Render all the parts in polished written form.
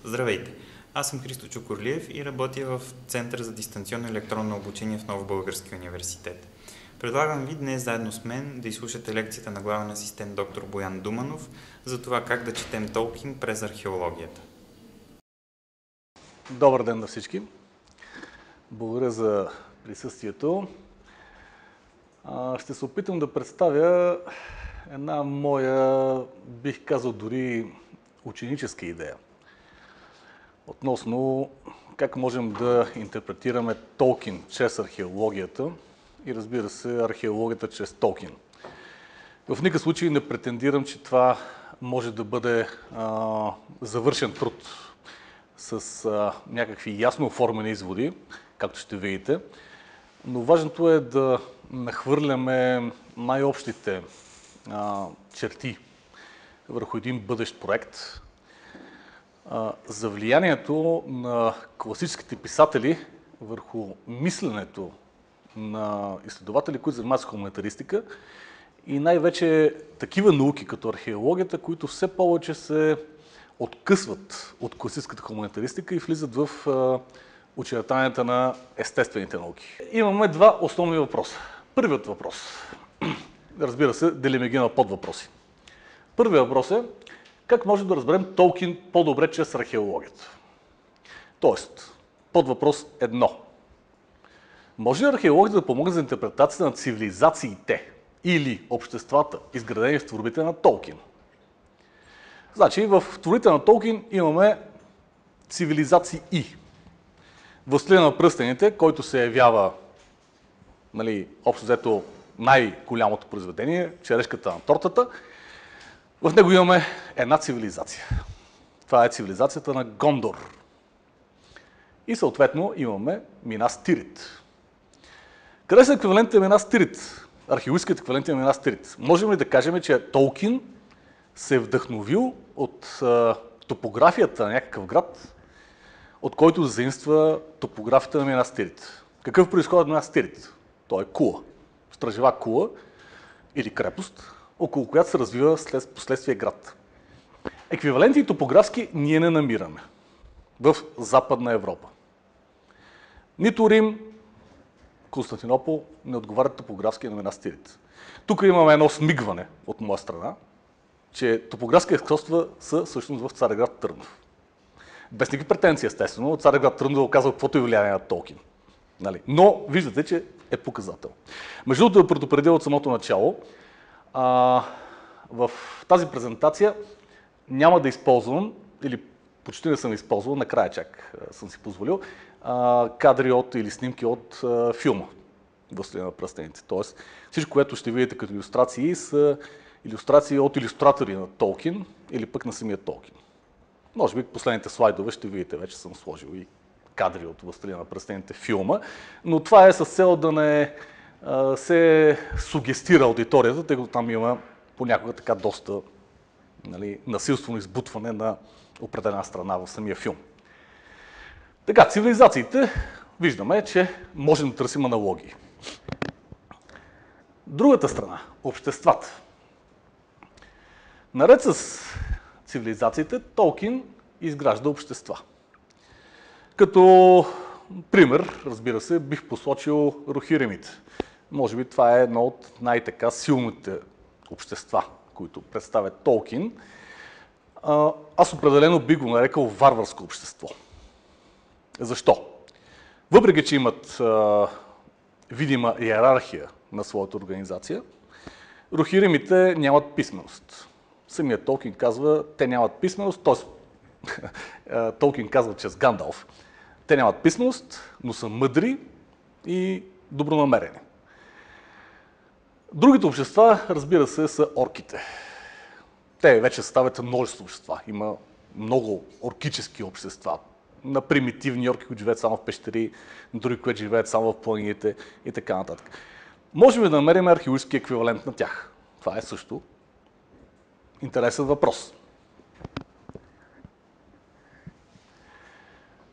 Здравейте! Аз съм Христо Чукорлиев и работя в Център за дистанционно електронно обучение в Нов български университет. Предлагам ви днес заедно с мен да изслушате лекцията на главен асистент доктор Боян Думанов за това как да четем Толкин през археологията. Добър ден на всички! Благодаря за присъствието. Ще се опитам да представя една моя, бих казал, дори ученическа идея относно как можем да интерпретираме Толкин чрез археологията и, разбира се, археологията чрез Толкин. В никакъв случай не претендирам, че това може да бъде завършен труд с някакви ясно оформени изводи, както ще видите, но важното е да нахвърляме най-общите черти върху един бъдещ проект. За влиянието на класическите писатели върху мисленето на изследователи, които занимават с хуманитаристика и най-вече такива науки като археологията, които все повече се откъсват от класическата хуманитаристика и влизат в очертанията на естествените науки. Имаме два основни въпроса. Първият въпрос, разбира се, делим ги на подвъпроси. Първият въпрос е как може да разберем Толкин по-добре чрез археологията. Тоест, подвъпрос 1. Може ли археологията да помогне за интерпретацията на цивилизациите или обществата, изградени в творбите на Толкин? Значи, в творбите на Толкин имаме цивилизации. Властелина на пръстените, който се явява, общо взето, най-голямото произведение, черешката на тортата, в него имаме една цивилизация. Това е цивилизацията на Гондор. И съответно имаме Минас Тирит. Къде са еквивалентите на Минас Тирит? Археологическите еквиваленти на Минас Тирит. Можем ли да кажем, че Толкин се е вдъхновил от топографията на някакъв град, от който заимства топографията на Минас Тирит? Какъв произход на Минас Тирит? Той е кула. Стражева кула или крепост, около която се развива последствие град. Еквиваленти топографски ние не намираме в Западна Европа. Нито Рим, Константинопол не отговарят топографски на Минас Тирит. Тук имаме едно смигване от моя страна, че топографски изкуства са всъщност в Цареград Търнов. Без никакви претенции, естествено, Цареград Търнов да оказва каквото и влияние на Толкин. Но виждате, че е показател. Между другото, да предупредя от самото начало, в тази презентация няма да използвам, или почти не съм използвал, накрая чак съм си позволил, кадри или снимки от филма Властелина на пръстените. Тоест всичко, което ще видите като илюстрации, са илюстрации от илюстратори на Толкин или пък на самия Толкин. Може би последните слайдове ще видите, вече съм сложил и кадри от Властелина на пръстените филма, но това е с цел да не се сугестира аудиторията, тъй като там има понякога така доста насилствено избутване на определена страна в самия филм. Така, цивилизациите, виждаме, че можем да търсим аналогии. Другата страна, обществата. Наред с цивилизациите, Толкин изгражда общества. Като пример, разбира се, бих посочил рохиремите. Може би това е едно от най-така силните общества, които представят Толкин. Аз определено би го нарекал варварско общество. Защо? Въпреки че имат видима иерархия на своята организация, рохиремите нямат писменост. Самият Толкин казва, те нямат писменост, т.е. Толкин казва чрез Гандалф, те нямат писменост, но са мъдри и добронамерени. Другите общества, разбира се, са орките. Те вече съставят множество общества. Има много оркически общества. На примитивни орки, които живеят само в пещери, други, които живеят само в планините и така нататък. Можем да намерим археологически еквивалент на тях. Това е също интересен въпрос.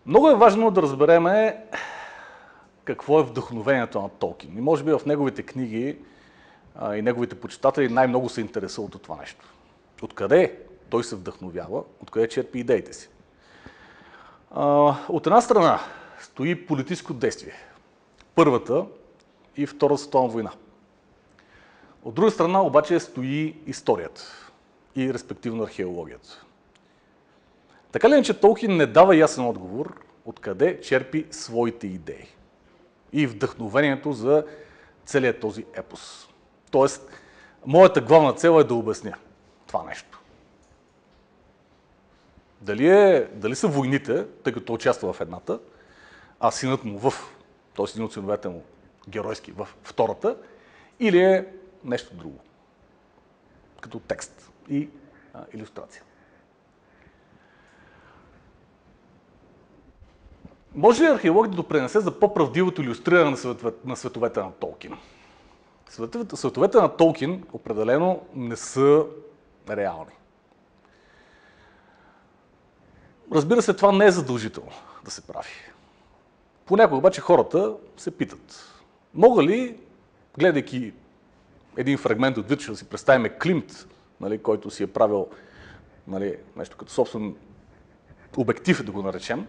Много е важно да разберем какво е вдъхновението на Толкин. И може би в неговите книги и неговите почитатели най-много се интересуват от това нещо. Откъде той се вдъхновява, откъде черпи идеите си. От една страна стои политическо действие. Първата и Втората световна война. От друга страна обаче стои историята и респективно археологията. Така ли, че Толкин не дава ясен отговор откъде черпи своите идеи и вдъхновението за целият този епос. Тоест, моята главна цел е да обясня това нещо. Дали са войните, тъй като участва в едната, а синът му т.е. един от синовете му геройски в втората, или е нещо друго, като текст и илюстрация. Може ли археологът да допринесе за по-правдивото илюстриране на световете на Толкин? Световете на Толкин определено не са реални. Разбира се, това не е задължително да се прави. Понякога обаче хората се питат, мога ли, гледайки един фрагмент от Витоша, да си представим Климт, който си е правил нещо като собствен обектив, да го наречем.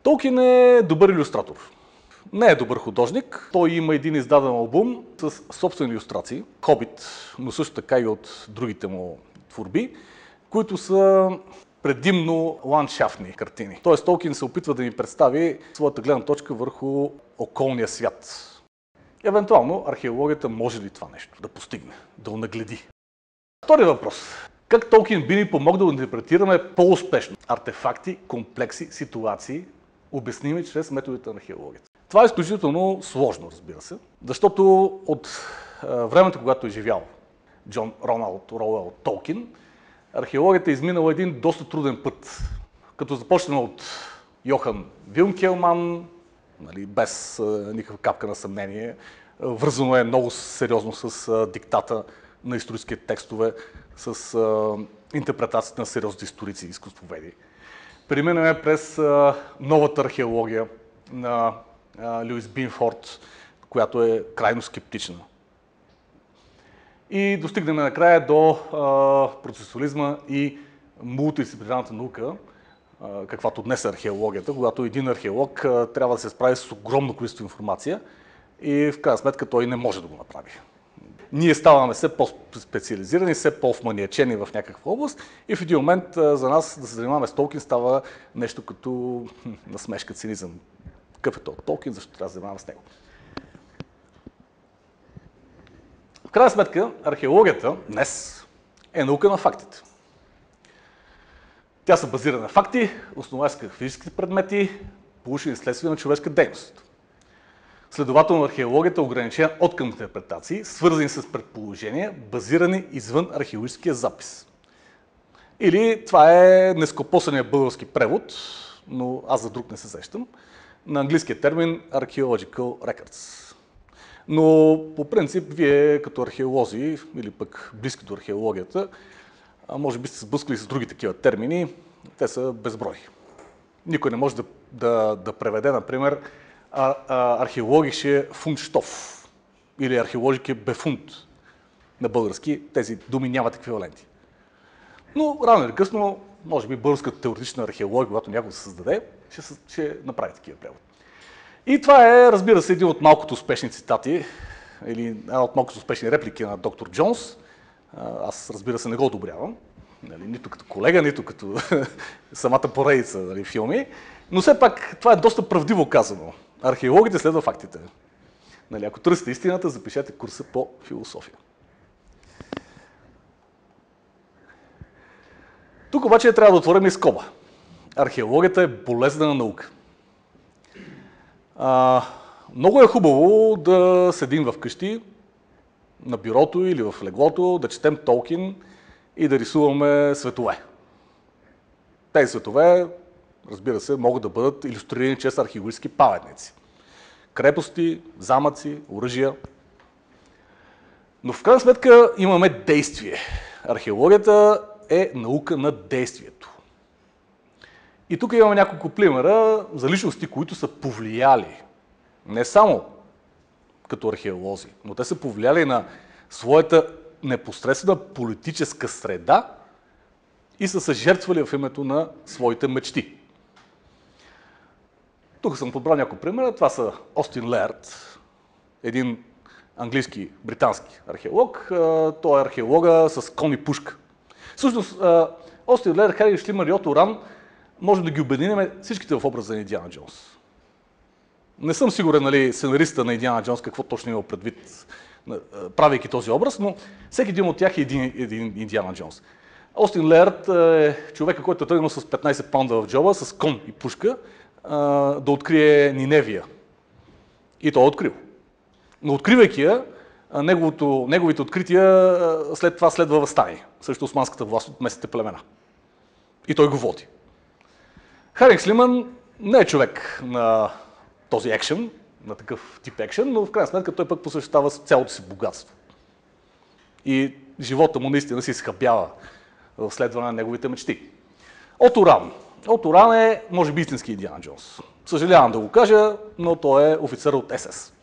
Толкин е добър илюстратор. Не е добър художник. Той има един издаден албум с собствени илюстрации, Хобит, но също така и от другите му творби, които са предимно ландшафтни картини. Тоест Толкин се опитва да ни представи своята гледна точка върху околния свят. Евентуално археологията може ли това нещо да постигне, да онагледи? Втори въпрос. Как Толкин би ни помогнал да интерпретираме по-успешно артефакти, комплекси, ситуации, обясними чрез методите на археологията? Това е изключително сложно, разбира се, защото от времето, когато е живял Джон Роналд Роуел Толкин, археологията е изминала един доста труден път, като започнем от Йохан Вилкелман, без никаква капка на съмнение. Вързано е много сериозно с диктата на исторически текстове, с интерпретацията на сериозни историци и изкуствоведи. Преминаме през новата археология на Луис Бинфорд, която е крайно скептична. И достигнем накрая до процесуализма и мултидисциплинарната наука, каквато днес е археологията, когато един археолог трябва да се справи с огромно количество информация и в крайна сметка той не може да го направи. Ние ставаме все по-специализирани, все по-вманиачени в някаква област и в един момент за нас да се занимаваме с Толкин става нещо като насмешка, цинизъм. Какъв е този Толкин, защо трябва да се занимаваме с него? В крайна сметка, археологията днес е наука на фактите. Тя се базира на факти, основава се в физическите предмети, получени следствие на човешка дейност. Следователно, археологията е ограничена откъм интерпретации, свързани с предположения, базирани извън археологическия запис. Или това е нескопосания български превод, но аз за друг не се сещам, на английския термин Archaeological Records. Но по принцип, вие като археолози, или пък близки до археологията, може би сте се сблъскали с други такива термини, те са безброй. Никой не може да преведе, например, археологische Fundstoff или археологische Befund на български. Тези думи нямат еквиваленти. Но рано или късно, може би българската теоретична археология, когато някой се създаде, ще направи такива превод. И това е, разбира се, един от малкото успешни цитати, или една от малкото успешни реплики на доктор Джонс. Аз, разбира се, не го одобрявам. Нито като колега, нито като самата поредица филми. Но все пак това е доста правдиво казано. Археологите следва фактите. Ако търсите истината, запишете курса по философия. Тук обаче трябва да отворим и скоба. Археологията е болезнена наука. Много е хубаво да седим вкъщи, на бюрото или в леглото, да четем Толкин и да рисуваме светове. Тези светове, разбира се, могат да бъдат илюстрирани чрез археологически паметници. Крепости, замъци, оръжия. Но в крайна сметка имаме действие. Археологията е наука на действието. И тук имаме няколко примера за личности, които са повлияли не само като археолози, но те са повлияли на своята непосредствена политическа среда и са се жертвали в името на своите мечти. Тук съм подбрал няколко примера. Това са Остин Леард, един английски, британски археолог. Той е археолога с кон и пушка. Всъщност, Остин Леард, Хари Шлиман и Ото Ран можем да ги обединим всичките в образа на Индиана Джонс. Не съм сигурен, нали, сценариста на Индиана Джонс какво точно има предвид, правейки този образ, но всеки един от тях е един Индиана Джонс. Остин Леард е човека, който е тръгнал с 15 паунда в джоба, с кон и пушка, да открие Ниневия. И той е открил. Но откривайки я, неговите открития след това следва въстание срещу османската власт от местните племена. И той го води. Хари Шлиман не е човек на този екшен, на такъв тип екшен, но в крайна сметка той пък посвещава цялото си богатство. И живота му наистина се изхабява в следване на неговите мечти. Ото Ран. Ото Ран е, може би, истински Индиана Джонс. Съжалявам да го кажа, но той е офицер от СС.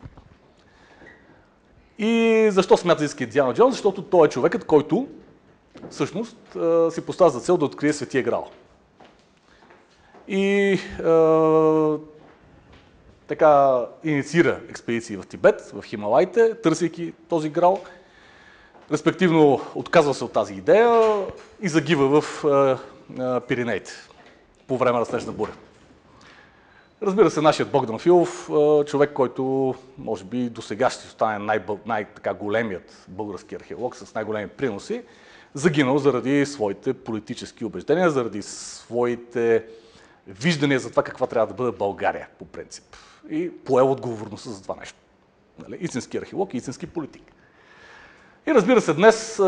И защо смята истински Индиана Джонс? Защото той е човекът, който всъщност си поставя за цел да открие Светия Граал. И така инициира експедиции в Тибет, в Хималайте, търсейки този Граал. Респективно отказва се от тази идея и загива в Пиринеите по време на снежна буря. Разбира се, нашият Богдан Филов, човек, който може би досега ще стане най-големият български археолог с най-големи приноси, загинал заради своите политически убеждения, заради своите виждания за това каква трябва да бъде България по принцип. И поел отговорността за това нещо. Истински археолог и истински политик. И разбира се, днес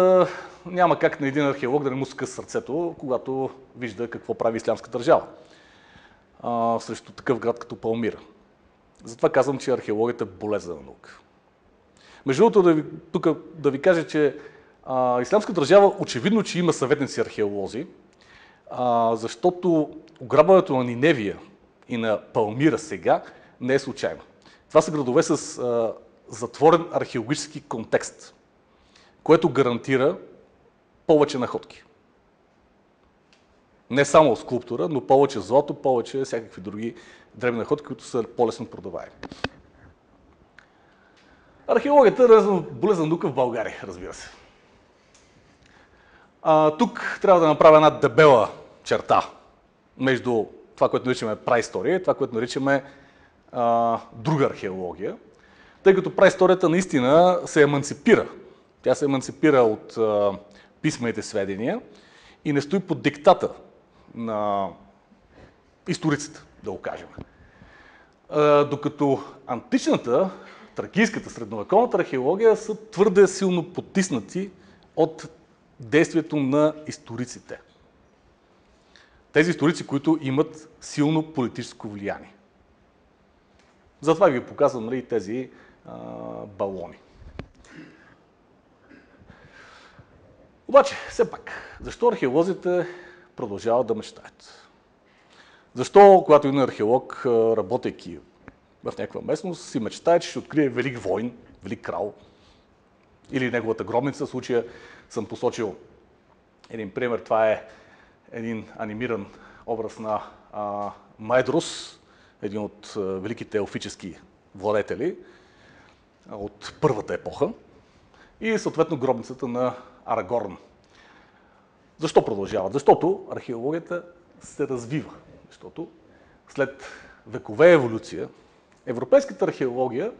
няма как на един археолог да не му скъса сърцето, когато вижда какво прави Ислямска държава срещу такъв град като Палмира. Затова казвам, че археологията е болезнена наука. Между другото, тук да ви кажа, че Ислямска държава очевидно, че има съветници археолози, защото ограбването на Ниневия и на Палмира сега не е случайно. Това са градове с затворен археологически контекст, което гарантира повече находки. Не само скулптура, но повече злато, повече всякакви други дребни находки, които са по-лесно продаваеми. Археологията е болезнена наука в България, разбира се. Тук трябва да направя една дебела черта между това, което наричаме праистория и това, което наричаме друга археология, тъй като праисторията наистина се еманципира. Тя се еманципира от писмените сведения и не стои под диктата на историците, да го кажем. Докато античната, тракийската, средновековната археология са твърде силно потиснати от действието на историците. Тези историци, които имат силно политическо влияние. Затова ви показвам и тези балони. Обаче, все пак, защо археолозите продължават да мечтаят? Защо, когато един археолог, работейки в някаква местност, си мечтае, че ще открие велик войн, велик крал, или неговата гробница? В случая съм посочил един пример. Това е един анимиран образ на Майдрос, един от великите елфически владетели от първата епоха, и съответно гробницата на Арагорн. Защо продължават? Защото археологията се развива. Защото след векове еволюция, европейската археология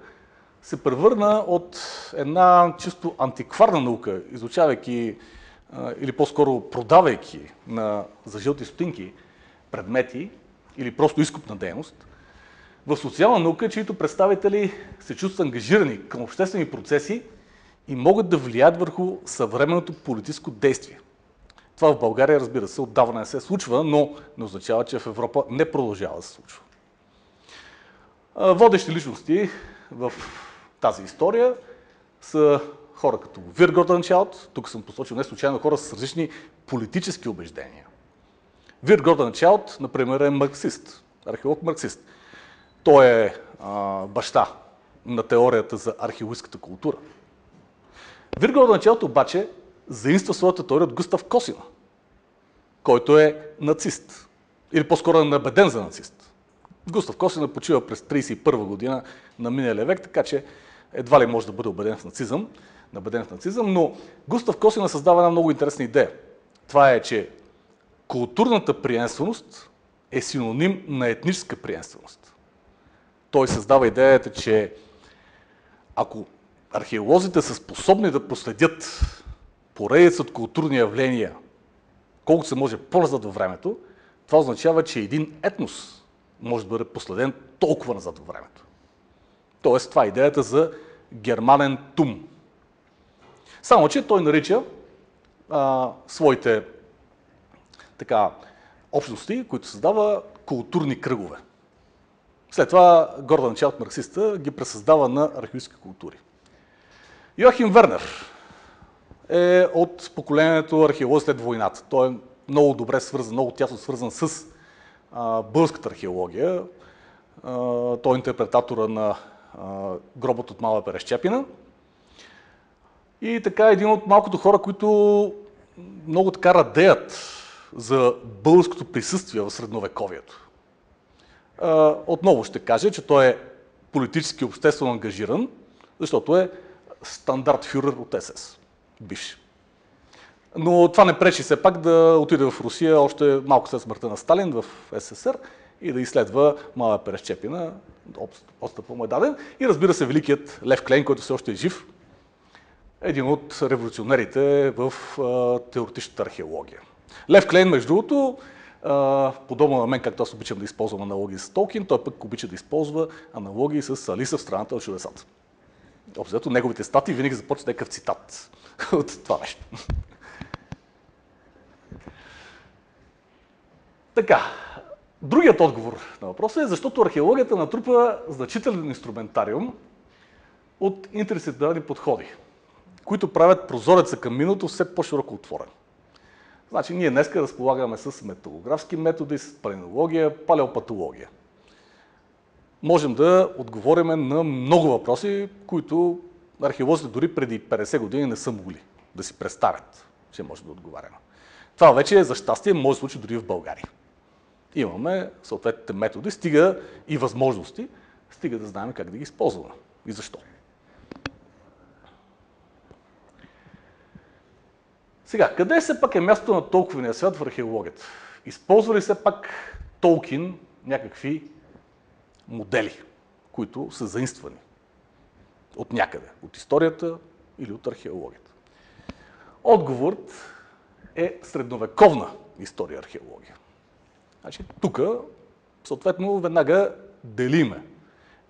се превърна от една чисто антикварна наука, изучавайки или по-скоро продавайки за жълти стотинки предмети или просто изкупна дейност, в социална наука, чието представители се чувстват ангажирани към обществени процеси и могат да влияят върху съвременното политическо действие. Това в България, разбира се, отдавна не се случва, но не означава, че в Европа не продължава да се случва. Водещи личности в тази история са хора като Вир Гордънчалд, тук съм посочил не случайно хора с различни политически убеждения. Вир Гордънчалд, например, е марксист, археолог-марксист. Той е баща на теорията за археологическата култура. Вир Гордънчалд обаче заимства своята теория от Густав Косина, който е нацист, или по-скоро е набеден за нацист. Густав Косина почива през 1931 година на миналия век, така че едва ли може да бъде набеден в нацизъм, но Густав Косина създава една много интересна идея. Това е, че културната приемственост е синоним на етническа приемственост. Той създава идеята, че ако археолозите са способни да проследят поредица от културни явления, колкото се може по-назад във времето, това означава, че един етнос може да бъде проследен толкова назад във времето. Тоест, това е идеята за германен тум. Само, че той нарича своите общности, които създава културни кръгове. След това Гордан Чалт, марксиста, ги пресъздава на археологически култури. Йоахим Вернер е от поколението археолози след войната. Той е много добре свързан, много тясно свързан с българската археология. Той е интерпретатора на Гробът от Мала Перещепина. И така един от малкото хора, които много така радеят за българското присъствие в средновековието. Отново ще кажа, че той е политически и обществено ангажиран, защото е стандартфюрер от СС. Бивш. Но това не пречи все пак да отиде в Русия още малко след смъртта на Сталин в СССР и да изследва Мала Перещепина, отстъпът му е даден. И разбира се, великият Лев Клейн, който все още е жив, един от революционерите в теоретичната археология. Лев Клейн, между другото, подобно на мен, както аз обичам да използвам аналогии с Толкин, той пък обича да използва аналогии с Алиса в страната на чудесата. Общо неговите статии винаги започват някакъв цитат от това нещо. Така, другият отговор на въпроса е, защото археологията натрупа значителен инструментариум от интердисциплинарни подходи, които правят прозореца към миналото все по-широко отворен. Значи ние днес разполагаме с металографски методи, с палеонтология, палеопатология. Можем да отговорим на много въпроси, които археолозите дори преди 50 години не са могли да си представят, че може да отговаряме. Това вече, за щастие, може да случи дори в България. Имаме съответните методи, стига и възможности, стига да знаем как да ги използваме и защо. Сега, къде все пак е мястото на толковения свят в археологията? Използва ли все пак Толкин някакви модели, които са заимствани от някъде, от историята или от археологията? Отговорът е средновековна история археология. Значи, тук, съответно, веднага делиме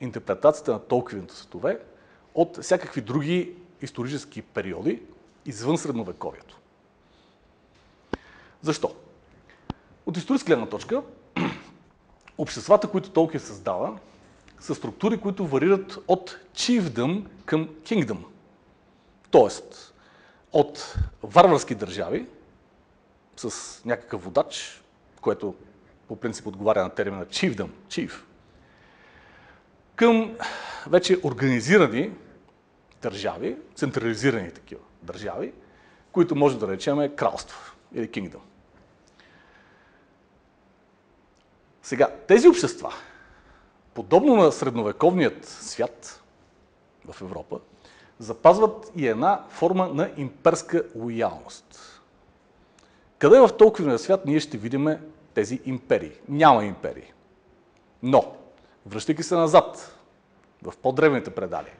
интерпретацията на Толкиновите светове от всякакви други исторически периоди извън средновековието. Защо? От историческа гледна точка, обществата, които Толкин създава, са структури, които варират от chiefdom към kingdom. Тоест, от варварски държави с някакъв водач, което по принцип отговаря на термина chiefdom, chief, към вече организирани държави, централизирани такива държави, които може да речем кралство или kingdom. Сега, тези общества, подобно на средновековният свят в Европа, запазват и една форма на имперска лоялност. Къде в Толкиновия свят ние ще видим тези империи? Няма империи. Но, връщайки се назад, в по-древните предали,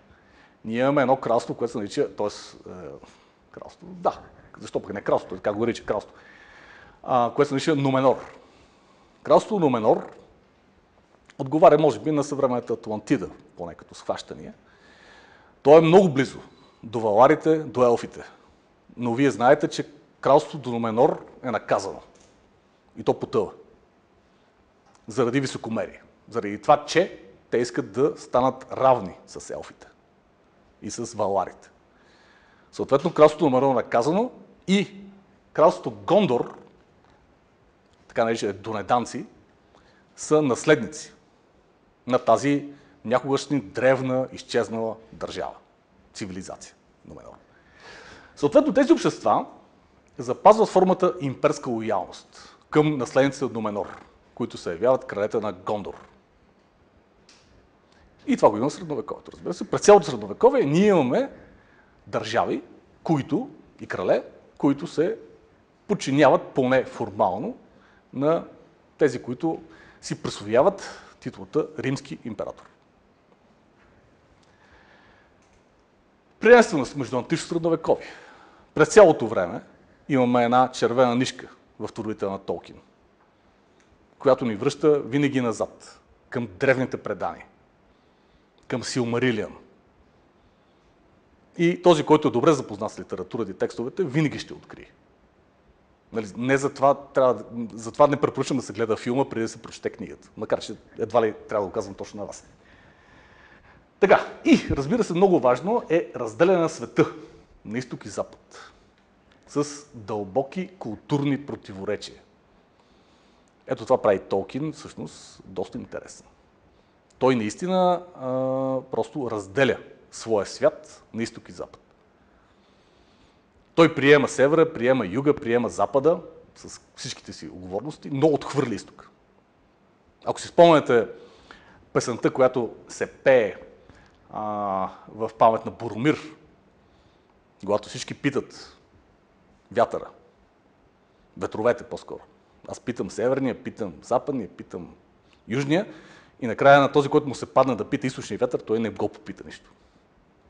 ние имаме едно кралство, което се нарича, кралство, да, защо пък не кралство, как го нарича кралство, което се нарича Нуменор. Кралството Нуменор отговаря, може би, на съвременната Атлантида, поне като схващания. То е много близо до валарите, до елфите. Но вие знаете, че кралството Нуменор е наказано. И то потъва. Заради високомерие. Заради това, че те искат да станат равни с елфите и с валарите. Съответно, кралството Нуменор е наказано и кралството Гондор, така наречени донеданци, са наследници на тази някогашни древна, изчезнала държава, цивилизация Нуменор. Съответно, тези общества запазват формата имперска лоялност към наследниците от Нуменор, които се явяват кралете на Гондор. И това го има в средновековието, разбира се. През цялото средновековие ние имаме държави, които и крале, които се подчиняват поне формално на тези, които си присвояват титлата римски император. Приемственост между антично средновековие. През цялото време имаме една червена нишка в трудовете на Толкин, която ни връща винаги назад, към древните предания, към Силмарилиан. И този, който е добре запознат с литературата и текстовете, винаги ще открие. Не затова не препоръчвам да се гледа филма, преди да се прочете книгата. Макар че едва ли трябва да го казвам точно на вас. Така, и разбира се, много важно е разделяне на света на изток и запад с дълбоки културни противоречия. Ето това прави Толкин, всъщност, доста интересен. Той наистина просто разделя своя свят на изток и запад. Той приема севера, приема юга, приема запада с всичките си отговорности, но отхвърли изтока. Ако си спомняте песента, която се пее в памет на Боромир, когато всички питат вятъра, ветровете по-скоро. Аз питам северния, питам западния, питам южния и накрая на този, който му се падна да пита източния вятър, той не го попита нищо.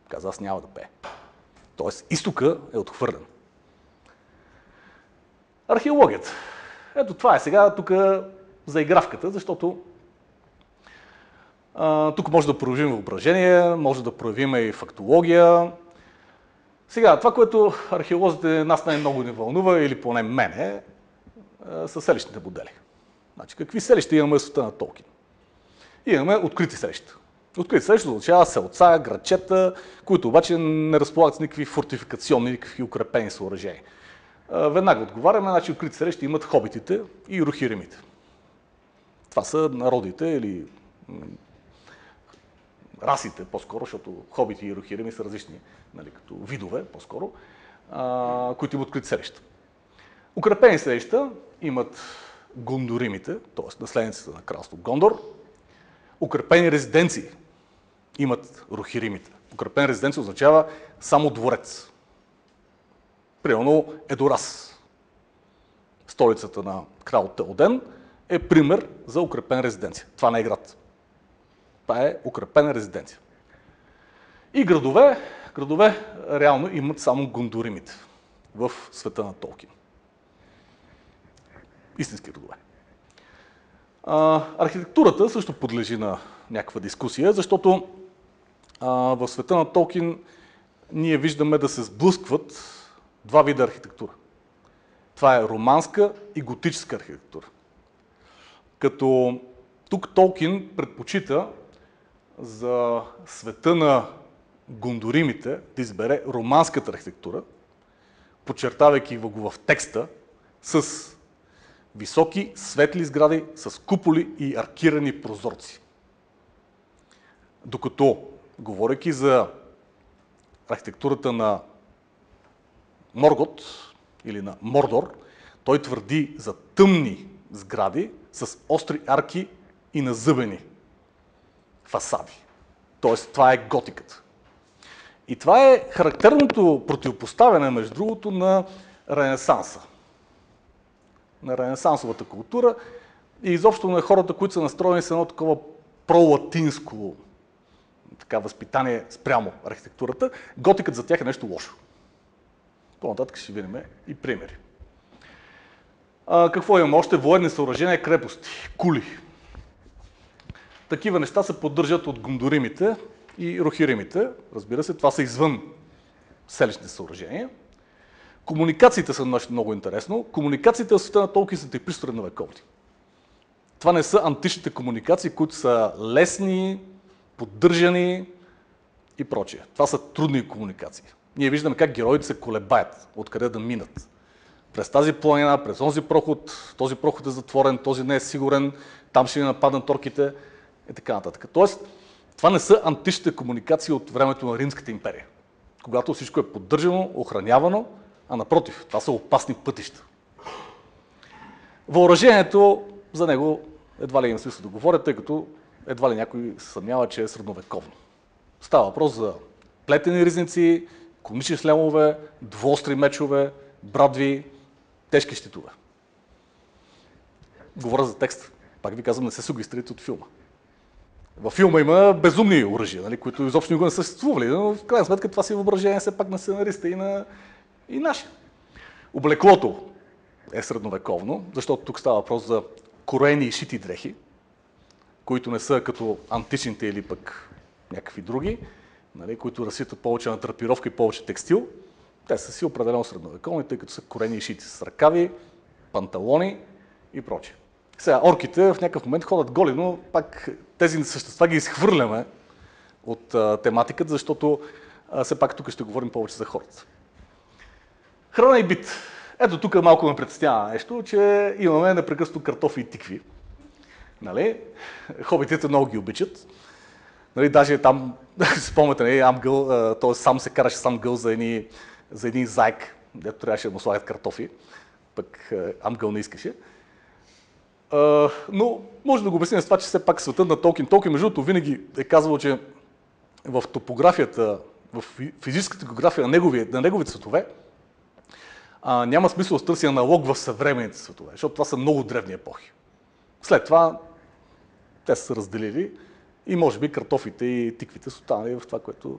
Каза, аз няма да пее. Тоест, изтока е отхвърлен. Археологията. Ето това е сега тук за игравката, защото тук може да проявим въображение, може да проявим и фактология. Сега, това, което археолозите нас най-много ни вълнува, или поне мене, са селищните модели. Значи, какви селища имаме в света на Толкин? Имаме открити селища. Открити селища означава селца, градчета, които обаче не разполагат с никакви фортификационни, никакви укрепени съоръжения. Веднага отговаряме, значи открити селища имат хобитите и рухиримите. Това са народите или расите по-скоро, защото хобити и рухирими са различни, нали, като видове по-скоро, които имат открити селища. Укрепени селища имат гондоримите, т.е. наследниците на кралство Гондор. Укрепени резиденции имат рухиримите. Укрепена резиденция означава само дворец. Примерно Едорас, столицата на крал Теоден, е пример за укрепена резиденция. Това не е град. Това е укрепена резиденция. И градове реално имат само гондоримите в света на Толкин. Истински градове. Архитектурата също подлежи на някаква дискусия, защото в света на Толкин ние виждаме да се сблъскват два вида архитектура. Това е романска и готическа архитектура. Като тук Толкин предпочита за света на гондоримите да избере романската архитектура, подчертавайки го в текста с високи, светли сгради, с куполи и аркирани прозорци. Докато, говорейки за архитектурата на Моргот или на Мордор, той твърди за тъмни сгради с остри арки и назъбени фасади. Тоест, това е готиката. И това е характерното противопоставяне, между другото, на Ренесанса. На ренесансовата култура и изобщо на хората, които са настроени с едно такова пролатинско възпитание спрямо архитектурата. Готикът за тях е нещо лошо. По-нататък ще видим и примери. Какво имаме още? Военни съоръжения, крепости, кули. Такива неща се поддържат от гондоримите и рухиримите. Разбира се, това са извън селищни съоръжения. Комуникациите са нещо много интересно. Комуникациите в света на Толкин са типично средновековни. Това не са античните комуникации, които са лесни, поддържани и прочие. Това са трудни комуникации. Ние виждаме как героите се колебаят, откъде да минат. През тази планина, през този проход е затворен, този не е сигурен, там ще ни нападнат орките и така нататък. Тоест, това не са античните комуникации от времето на Римската империя, когато всичко е поддържано, охранявано, а напротив, това са опасни пътища. Въоръжението, за него едва ли има смисъл да говоря, тъй като едва ли някой се съмнява, че е средновековно. Става въпрос за плетени ризници, конични шлемове, двуостри мечове, брадви, тежки щитове. Говоря за текст. Пак ви казвам, не се сугестрирайте от филма. Във филма има безумни оръжия, нали, които изобщо никога не са съществували, но в крайна сметка това си въображение все пак на сценариста и нашия. Облеклото е средновековно, защото тук става въпрос за кроени и шити дрехи, които не са като античните или пък някакви други, нали, които разситат повече на драпировка и повече текстил. Те са си определено средновековни, тъй като са корени и шити с ръкави, панталони и прочее. Сега, орките в някакъв момент ходят голи, но пак тези същества ги изхвърляме от тематиката, защото все пак тук ще говорим повече за хората. Храна и бит. Ето тук малко ме притеснява нещо, че имаме непрекъснато картофи и тикви. Нали? Хобитите много ги обичат. Нали, даже там, спомняте, нали, Амгъл, т.е. сам се караше сам гъл за един заек, дето трябваше да му слагат картофи, пък Амгъл не искаше. Но може да го обясним с това, че все пак светът на Толкин. Толкин, между другото, винаги е казвал, че в топографията, в физическата география на неговите светове, няма смисъл да търси аналог в съвременните светове, защото това са много древни епохи. След това те са се разделили и може би картофите и тиквите са останали в това, което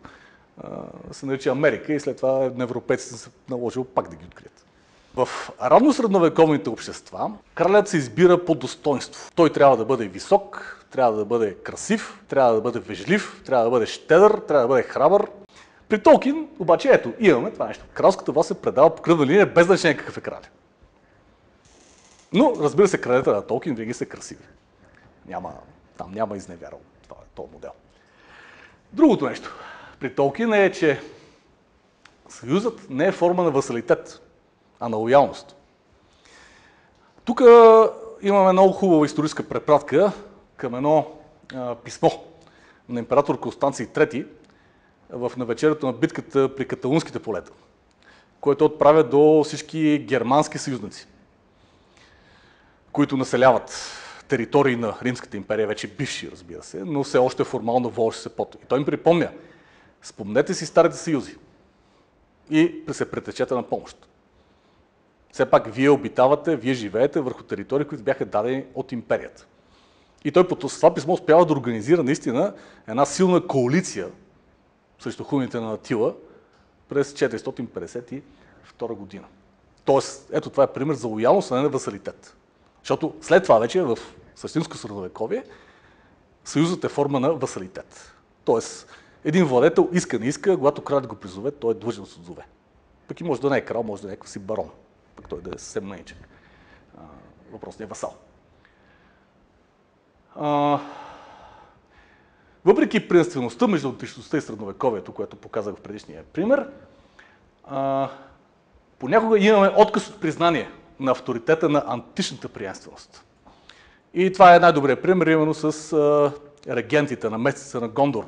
се нарича Америка и след това на европейците се наложил пак да ги открият. В ранносредновековните общества кралят се избира по достоинство. Той трябва да бъде висок, трябва да бъде красив, трябва да бъде вежлив, трябва да бъде щедър, трябва да бъде храбър. При Толкин обаче ето, имаме това нещо. Кралската власт се предава по кръвна линия без значение какъв е краля. Но, разбира се, кралете на Толкин винаги са красиви. Там няма изневяра от този модел. Другото нещо при Толкин е, че съюзът не е форма на васалитет, а на лоялност. Тук имаме много хубава историческа препратка към едно писмо на император Констанций III в навечерието на битката при Каталунските полета, което отправя до всички германски съюзници, които населяват територии на Римската империя, вече бивши, разбира се, но все още формално волеше се под. И той им припомня, спомнете си старите съюзи и се претечете на помощ. Все пак вие обитавате, вие живеете върху територии, които бяха дадени от империята. И той по това писмо успява да организира наистина една силна коалиция срещу хуните на Атила през 452 година. Тоест, ето това е пример за лоялност, а не на васалитет. Защото след това вече в същинско средновековие съюзът е форма на васалитет. Тоест, един владетел иска, не иска, когато кралят го призове, той е длъжен да се отзове. Пък и може да не е крал, може да е някакъв си барон. Пък той да е съвсем маничък. Въпросът е васал. Въпреки приемствеността между античността и средновековието, което показах в предишния пример, понякога имаме отказ от признание на авторитета на античната приемственост. И това е най-добрият пример, именно с регентите на месеца на Гондор,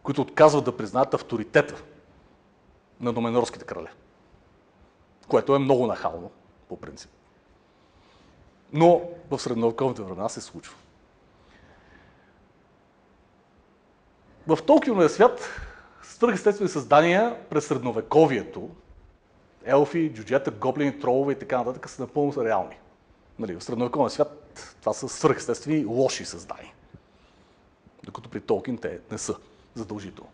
които отказват да признаят авторитета на нуменорските крале, което е много нахално, по принцип. Но в средновековните времена се случва. В Толкиновия свят свръхестествени създания през средновековието, елфи, джуджета, гоблини, тролове и така нататък са напълно реални. Нали, в средновековния свят това са свръхестествени лоши създания. Докато при Толкин те не са задължително.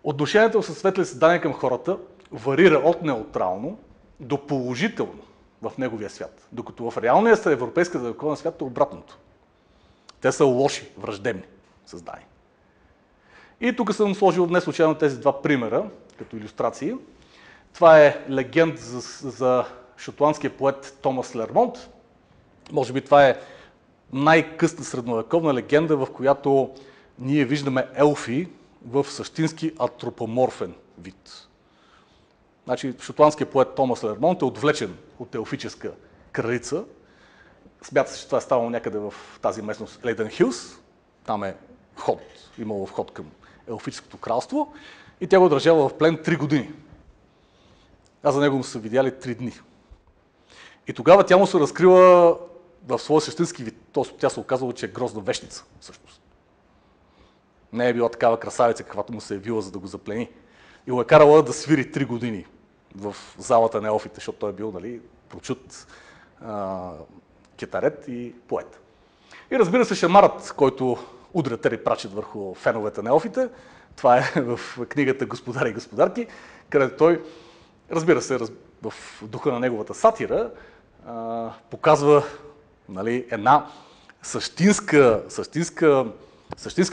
Отношението със светли създания към хората варира от неутрално до положително в неговия свят. Докато в реалния европейския средновековен свят е обратното. Те са лоши, враждебни създания. И тук съм сложил днес случайно тези два примера, като илюстрации. Това е легенд за шотландския поет Томас Лермонт. Може би това е най-късна средновековна легенда, в която ние виждаме елфи в същински антропоморфен вид. Значи, шотландският поет Томас Лермонт е отвлечен от елфическа кралица. Смята се, че това е ставало някъде в тази местност Лейден Хилс. Там е вход, имало вход към елфическото кралство. И тя го държала в плен 3 години. А за него му са видяли 3 дни. И тогава тя му се разкрила в своя същински вид, тя се оказала, че е грозна вещица, всъщност. Не е била такава красавица, каквато му се е вила, за да го заплени. И го е карала да свири 3 години в залата на елфите, защото той е бил, нали, прочут китарет и поет. И разбира се, шамарът, който удря Тери Прачет върху феновете на елфите, това е в книгата Господари и господарки, където той, разбира се, в духа на неговата сатира, показва, нали, една същински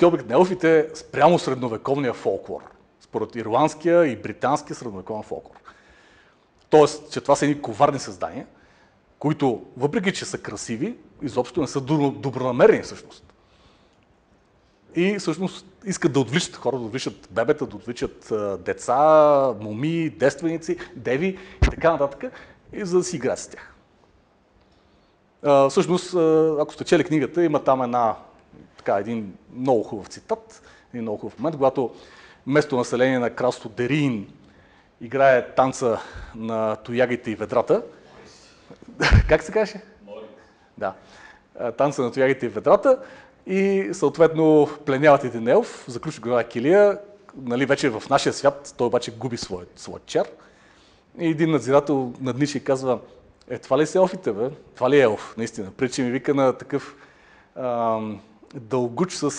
обект на елфите спрямо средновековния фолклор, според ирландския и британския средновековен фолклор. Тоест, че това са едни коварни създания, които, въпреки че са красиви, изобщо не са добронамерени всъщност. И всъщност искат да отвличат хора, да отвличат бебета, да отвличат деца, моми, девственици, деви и така нататък, и за да си играят с тях. Всъщност, ако сте чели книгата, има там един много хубав цитат, един много хубав момент, когато местното население на кралство Дерин играе танца на тоягите и ведрата. Как се каже? Да. Танца на тоягите и ведрата и съответно пленяват един елф, заключва глава килия, нали, вече в нашия свят, той обаче губи своят чар. И един надзирател наднича и казва: това ли са елфите, бе? Това ли е елф, наистина? Причи ми вика на такъв дългуч с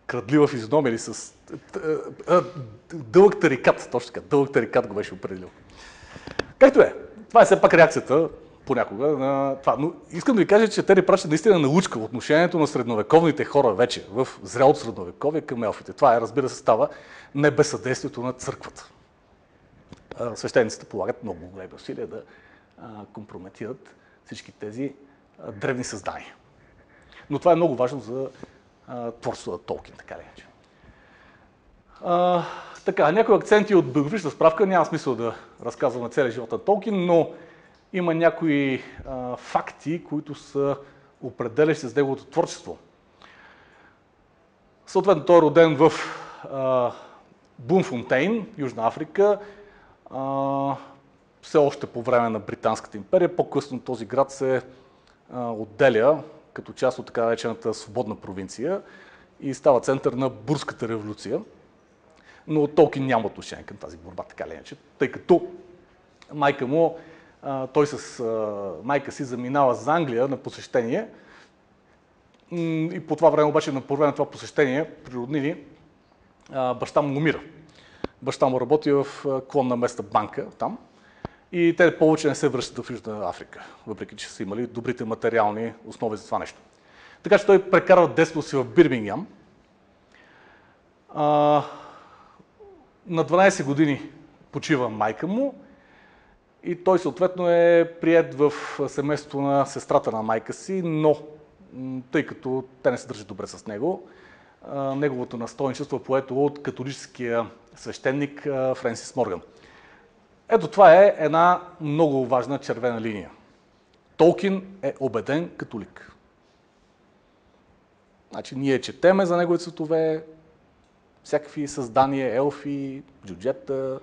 крадлива физиономия или с дълъг тарикат, точно така, дълъг тарикат го беше определил. Както е, това е все пак реакцията понякога на това. Но искам да ви кажа, че Тери Прачет наистина научка отношението на средновековните хора вече в зрялото средновековие към елфите. Това е, разбира се, става не без съдействието на църквата. Свещениците полагат много големи усилия да компрометират всички тези древни създания. Но това е много важно за творчеството на Толкин, така ли иначе. Така, някои акценти от биографична справка, няма смисъл да разказваме целия живот на Толкин, но има някои факти, които са определящи с неговото творчество. Съответно, той е роден в Бумфонтейн, Южна Африка, все още по време на Британската империя. По-късно този град се отделя като част от така наречената свободна провинция и става център на Бурската революция. Но Толкин няма отношение към тази борба, така ли иначе, тъй като майка му, той с майка си заминава за Англия на посещение и по това време обаче, по време на това посещение, при роднини, баща му умира. Баща му работи в клон на местна банка там и те повече не се връщат в Южна Африка, въпреки че са имали добрите материални основи за това нещо. Така че той прекарва детството си в Бирмингам. На 12 години почива майка му и той съответно е приет в семейството на сестрата на майка си, но тъй като те не се държат добре с него, неговото настойничество е поето от католическия свещеник Френсис Морган. Ето това е една много важна червена линия. Толкин е убеден католик. Значи ние четеме за неговите светове, всякакви създания, елфи, джуджета,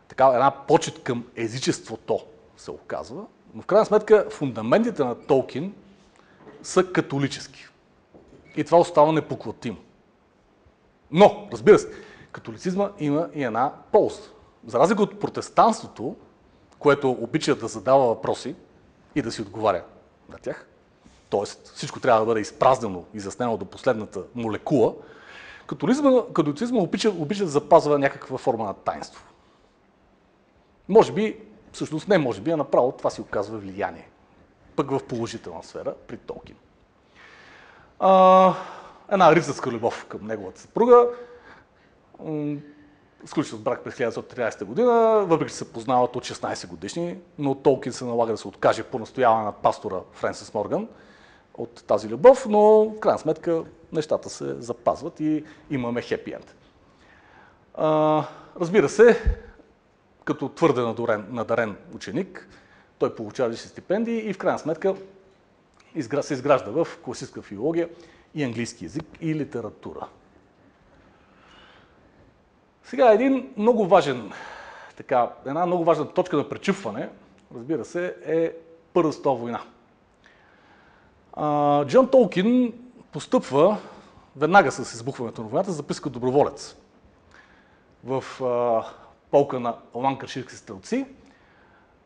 така една почет към езичеството се оказва, но в крайна сметка фундаментите на Толкин са католически. И това остава непоклатимо. Но, разбира се, католицизма има и една полза. За разлика от протестанството, което обича да задава въпроси и да си отговаря на тях, т.е. всичко трябва да бъде изпразнено, изяснено до последната молекула, католицизма обича да запазва някаква форма на таинство. Може би, всъщност не може би, а направо това си оказва влияние. Пък в положителна сфера при Толкин. Една рицарска любов към неговата съпруга. Сключват брак през 1913 година, въпреки че се познават от 16 годишни, но Толкин се налага да се откаже по настояване на пастора Френсис Морган от тази любов, но в крайна сметка нещата се запазват и имаме хепи енд. Разбира се, като твърде надарен ученик, той получава лични стипендии и в крайна сметка се изгражда в класическа филология и английски език и литература. Сега една много важна точка на пречупване, разбира се, е Първата световна война. Джон Толкин постъпва веднага с избухването на войната, записка доброволец в полка на ланкаширски стрелци,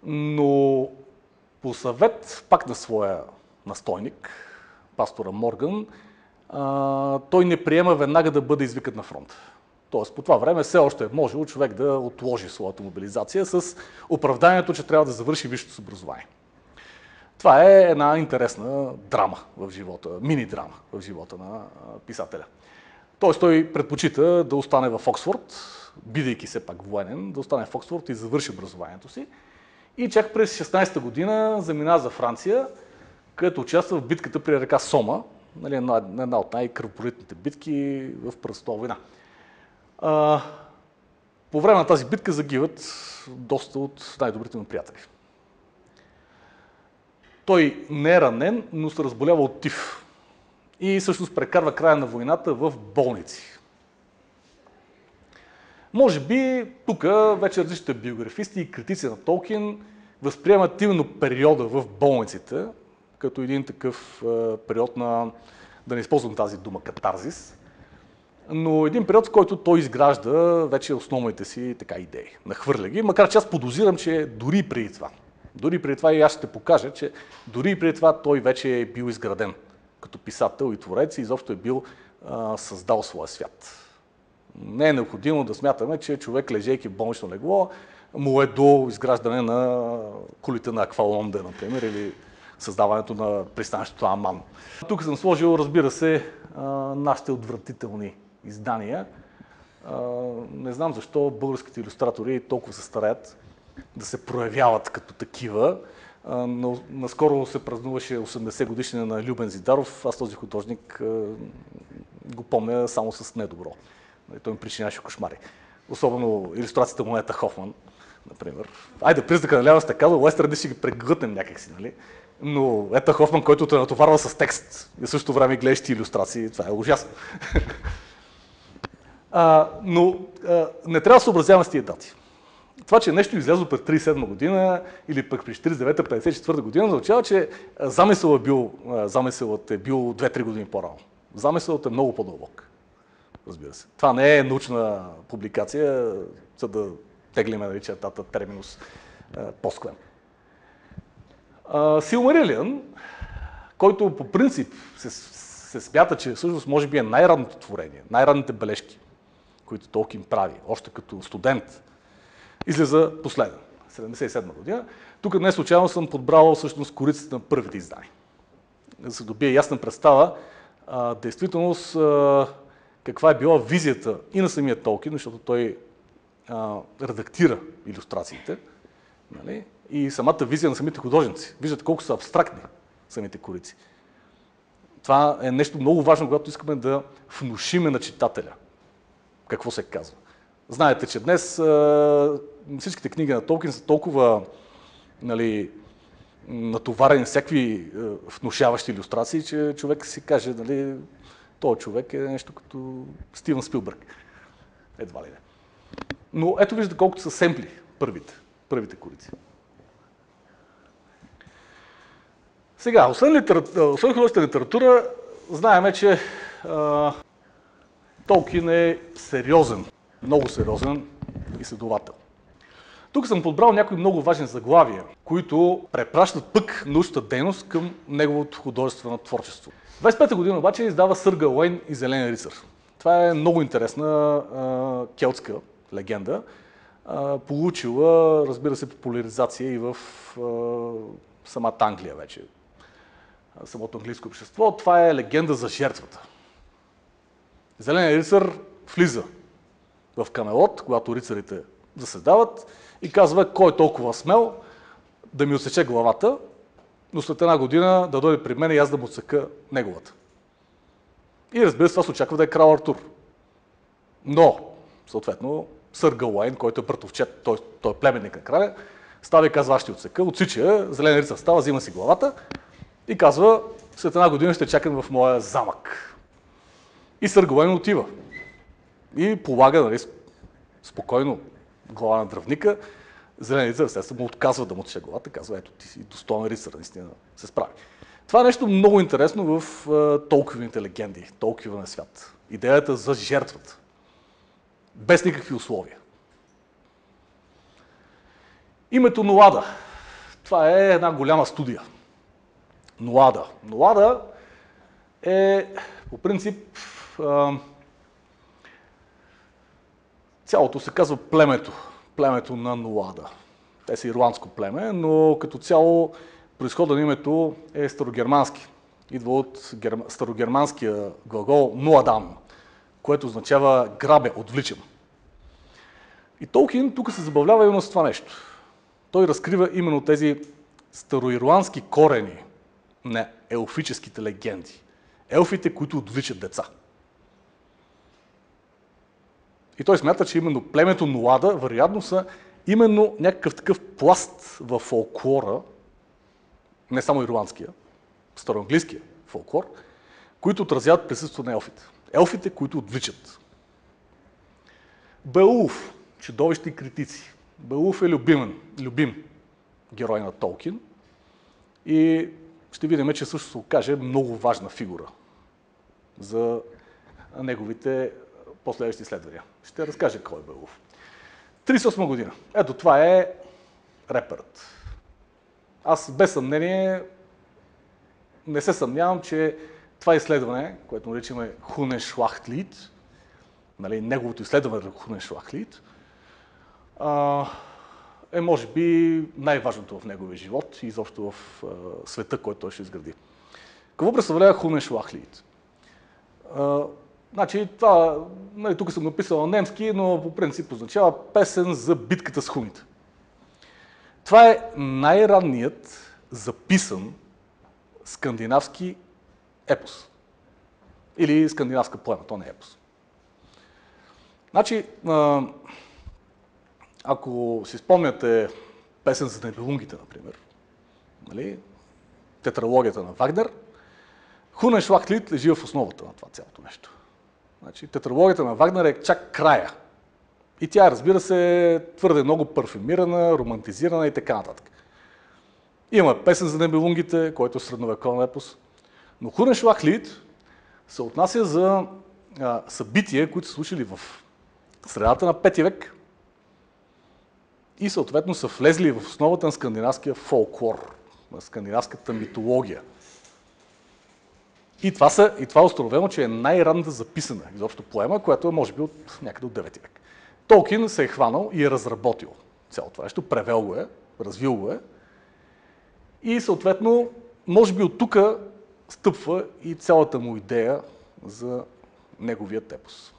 но по съвет пак на своя настойник, пастора Морган, той не приема веднага да бъде извикат на фронт. Тоест по това време все още е можело човек да отложи своята мобилизация с оправданието, че трябва да завърши висшето си образование. Това е една интересна драма в живота, мини-драма в живота на писателя. Тоест той предпочита да остане в Оксфорд, бидейки се пак военен, да остане в Оксфорд и завърши образованието си. И чак през 16-та година замина за Франция, където участва в битката при река Сома, една от най-кръвопролитните битки в Първата световна война. По време на тази битка загиват доста от най-добрите му приятели. Той не е ранен, но се разболява от тиф. И всъщност прекарва края на войната в болници. Може би тук вече различните биографисти и критици на Толкин възприемат именно периода в болниците, като един такъв период на, да не използвам тази дума, катарзис, но един период, в който той изгражда вече основните си идеи. Нахвърля ги, макар че аз подозирам, че дори преди това и аз ще покажа, че дори преди това той вече е бил изграден като писател и творец и изобщо е бил създал своя свят. Не е необходимо да смятаме, че човек, лежейки в болнично легло, му е до изграждане на кулите на Аквалонде, например, или създаването на пристанището Аман. Тук съм сложил, разбира се, нашите отвратителни издания. Не знам защо българските илюстратори толкова се стараят да се проявяват като такива. Но наскоро се празнуваше 80 годишнина на Любен Зидаров. Аз този художник го помня само с недобро. Той ми причиняваше кошмари. Особено илюстрацията Монета Хофман, например. Айде, признака на лява сте казал, Уестърн ще ги преглътнем някакси, нали? Но ето Хофман, който те натоварва с текст и в същото време гледаш ти илюстрации, това е ужасно. Но не трябва да съобразяваме с тия дати. Това, че нещо излязло през 1937 година или пък през 1949-1954 година, означава, че замисълът е бил 2-3 години по-рано. Замисълът е много по-дълбок, разбира се. Това не е научна публикация, за да теглиме чертата терминус посквен. Силмарилиън, който по принцип се смята, че всъщност може би е най-ранното творение, най-ранните бележки, които Толкин прави, още като студент, излиза последен, 1977 година. Тук не случайно съм подбрал всъщност корицата на първите издания. За да се добие ясна представа, действителност каква е била визията и на самия Толкин, защото той редактира илюстрациите, нали? И самата визия на самите художници. Виждате колко са абстрактни самите корици. Това е нещо много важно, когато искаме да внушиме на читателя какво се казва. Знаете, че днес всичките книги на Толкин са толкова натоварени всякакви внушаващи илюстрации, че човек си каже, този човек е нещо като Стивън Спилбърг. Едва ли не. Но ето виждате колкото са семпли първите корици. Сега, освен художествената литература, знаем, че Толкин е сериозен, много сериозен изследовател. Тук съм подбрал някои много важни заглавия, които препращат пък научната дейност към неговото художествено творчество. 25-та година обаче издава Сър Галуейн и Зелен рицар. Това е много интересна келтска легенда, получила, разбира се, популяризация и в самата Англия вече, самото английско общество. Това е легенда за жертвата. Зелен рицар влиза в Камелот, когато рицарите заседават и казва, кой е толкова смел да ми отсече главата, но след една година да дойде при мен и аз да му отсека неговата. И разбира се, това се очаква да е крал Артур. Но, съответно, Сър Галуейн, който е братовчет, той е племенник на краля, става и казва, аз ще отсека, отсича, Зелен рицар става, взима си главата и казва, след една година ще чакам в моя замък. И Сър Галуейн отива. И полага, спокойно глава на дръвника. Зелен рицар, естествено, му отказва да му отсече главата, казва, ето ти си достоен рицар, наистина се справи. Това е нещо много интересно в толковите легенди, толкова свят. Идеята за жертвата. Без никакви условия. Името Ноада. Това е една голяма студия. Ноада. Ноада е по принцип цялото се казва племето. Племето на Ноада. Те са ирландско племе, но като цяло произхода на името е старогермански. Идва от старогерманския глагол Ноадан, което означава грабя, отвличам. И Толкин тук се забавлява именно с това нещо. Той разкрива именно тези староирландски корени на елфическите легенди. Елфите, които отвличат деца. И той смята, че именно племето Ноада, вероятно са именно някакъв такъв пласт във фолклора, не само ирландския, староанглийския фолклор, които отразяват присъствието на елфите. Елфите, които отвличат. Беовулф, чудовищни критици. Беовулф е любим герой на Толкин и ще видим, че също се окаже много важна фигура за неговите последващи изследвания. Ще разкажа кой е Беовулф. 38 година. Ето това е реперът. Аз без съмнение не се съмнявам, че това изследване, което наричаме Хуненшлахтлид, нали, неговото изследване на Хуненшлахтлид, е може би най-важното в неговия живот и изобщо в света, който той ще изгради. Какво представлява Хуненшлахтлид? Значи, това, нали, тук съм написал на немски, но по принцип означава песен за битката с хуните. Това е най-ранният записан скандинавски епос. Или скандинавска поема, то не е епос. Значи, ако си спомняте песен за Нибелунгите, например, нали, тетралогията на Вагнер, Хуненшлахтлид лежи в основата на това цялото нещо. Значи, тетралогията на Вагнер е чак края. И тя, разбира се, твърде много парфюмирана, романтизирана и така нататък. Има песен за Нибелунгите, който е средновековен епос. Но Хуненшлахтлид се отнася за събития, които са случили в средата на 5 век и съответно са влезли в основата на скандинавския фолклор, на скандинавската митология. И това е установено, че е най-ранната записана изобщо поема, която е може би от някъде от 9 век. Толкин се е хванал и е разработил цялото това нещо, превел го е, развил го е и съответно, може би от тук стъпва и цялата му идея за неговият епос.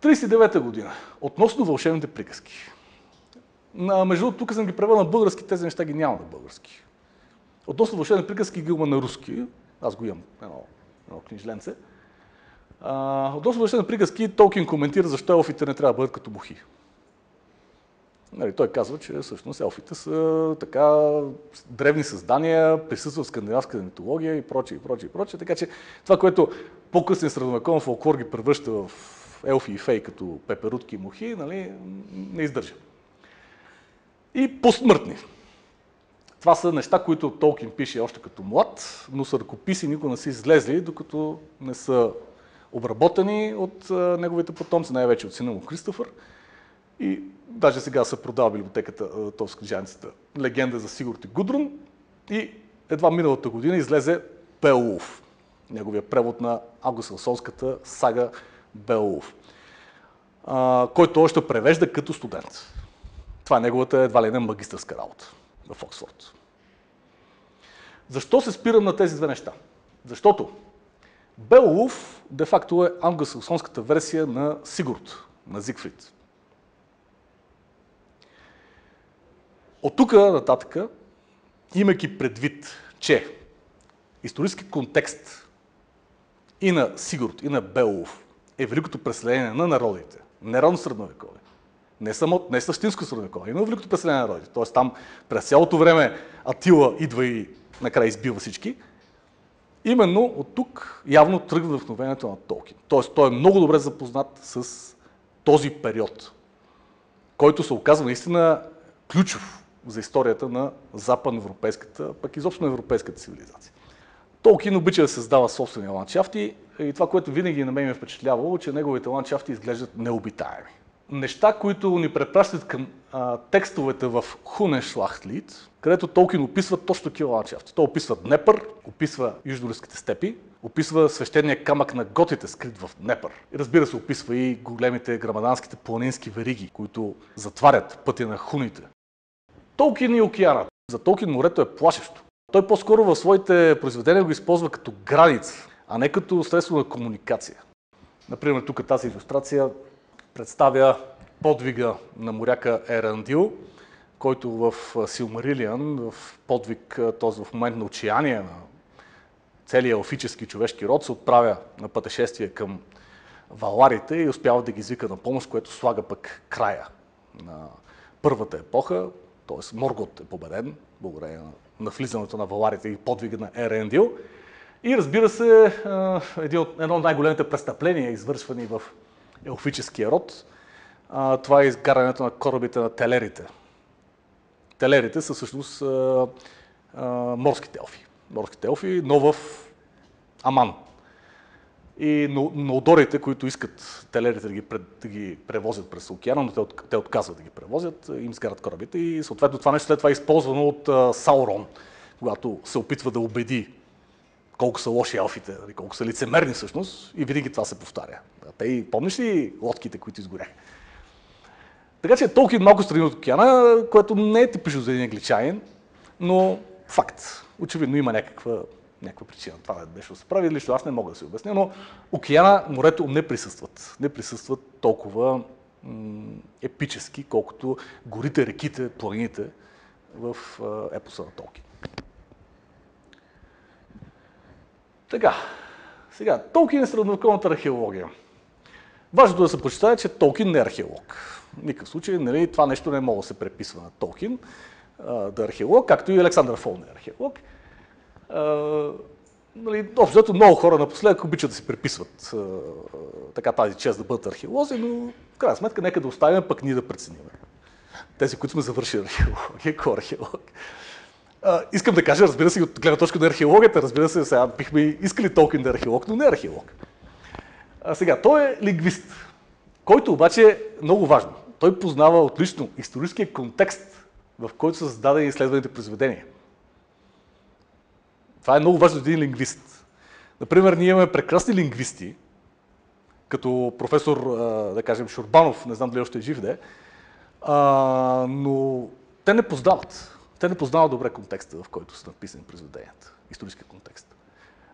39-та година. Относно вълшебните приказки. Между другото, тук съм ги превел на български, тези неща ги няма на български. Относно вълшебните приказки ги има на руски. Аз го имам едно книжленце. Относно вълшебните приказки, Толкин коментира защо елфите не трябва да бъдат като мухи. Нали, той казва, че всъщност елфите са така древни създания, присъстват в скандинавската митология и прочее, и прочее, и прочее. Така че това, което по-късен средновековен фолклор ги превръща в елфи и фей като пеперутки и мухи, нали, не издържа. И посмъртни. Това са неща, които Толкин пише още като млад, но са ръкописи никога не са излезли, докато не са обработени от неговите потомци, най-вече от сина му Кристофър. И даже сега се продава библиотеката, т.е. книжаницата, легенда за Сигурд и Гудрун. И едва миналата година излезе Беовулф, неговия превод на англосаксонската сага Беовулф, който още превежда като студент. Това е неговата едва ли не магистърска работа в Оксфорд. Защо се спирам на тези две неща? Защото Беовулф де-факто е англосаксонската версия на Сигурд, на Зигфрид. От тук нататък, имайки предвид, че исторически контекст и на Сигурд, и на Беовулф е великото преселение на народите, не ранно средновековие, не същинско средновековие, но великото преселение на народите. Т.е. там през цялото време Атила идва и накрая избива всички. Именно от тук явно тръгва вдъхновението на Толкин. Т.е. той е много добре запознат с този период, който се оказва наистина ключов за историята на западноевропейската, пък изобщо на европейската цивилизация. Толкин обича да създава собствени ландшафти и това, което винаги на мен ме впечатлявало, че неговите ландшафти изглеждат необитаеми. Неща, които ни препращат към текстовете в Хуненшлахтлид, където Толкин описва точно такива ландшафти. Той описва Днепър, описва южноруските степи, описва свещения камък на готите, скрит в Днепър. И разбира се, описва и големите грамаданските планински вериги, които затварят пътя на хуните. Толкин и океанът. За Толкин морето е плашещо. Той по-скоро в своите произведения го използва като граница, а не като средство на комуникация. Например, тук тази илюстрация представя подвига на моряка Ерандил, който в Силмарилиан, в подвиг, т.е. в момент на отчаяние на целия елфически човешки род, се отправя на пътешествие към валарите и успява да ги извика на помощ, което слага пък края на първата епоха, т.е. Моргот е победен, благодарение на влизането на валарите и подвига на Ерандил. И разбира се, едно от най-големите престъпления, извършвани в елфическия род, това е изгарянето на корабите на телерите. Телерите са всъщност морските елфи. Морските елфи, но в Аман. И ноодорите, които искат телерите да ги превозят през океана, но те отказват да ги превозят, им сгарят корабите и съответно това нещо след това е използвано от Саурон, когато се опитва да убеди колко са лоши елфите, колко са лицемерни всъщност, и винаги това се повтаря. Помниш ли лодките, които изгоряха? Така че Толкин малко страни от океана, което не е типично за един англичанин, но факт. Очевидно има някаква причина това нещо да се прави. Лично аз не мога да се обясня, но океана, морето не присъстват. Не присъстват толкова епически, колкото горите, реките, планините в епоса на Толкин. Така, сега, Толкин е средновековната археология. Важното да се почитае, че Толкин не е археолог. В никакъв случай, нали, това нещо не може да се преписва на Толкин да е археолог, както и Александър Фолн е археолог. Нали, общо много хора напоследък обичат да си преписват така тази чест да бъдат археолози, но в крайна сметка нека да оставим, пък ние да преценим. Тези, които сме завършили археология, кой археолог. Искам да кажа, разбира се, от гледна точка на археологията, разбира се, сега бихме искали Толкин да е археолог, но не е археолог. Сега, той е лингвист, който обаче е много важно. Той познава отлично историческия контекст, в който са създадени изследваните произведения. Това е много важно за един лингвист. Например, ние имаме прекрасни лингвисти, като професор, да кажем, Шурбанов, не знам дали още е жив, но те не познават. Те не познават добре контекста, в който са написани произведенията, историческия контекст.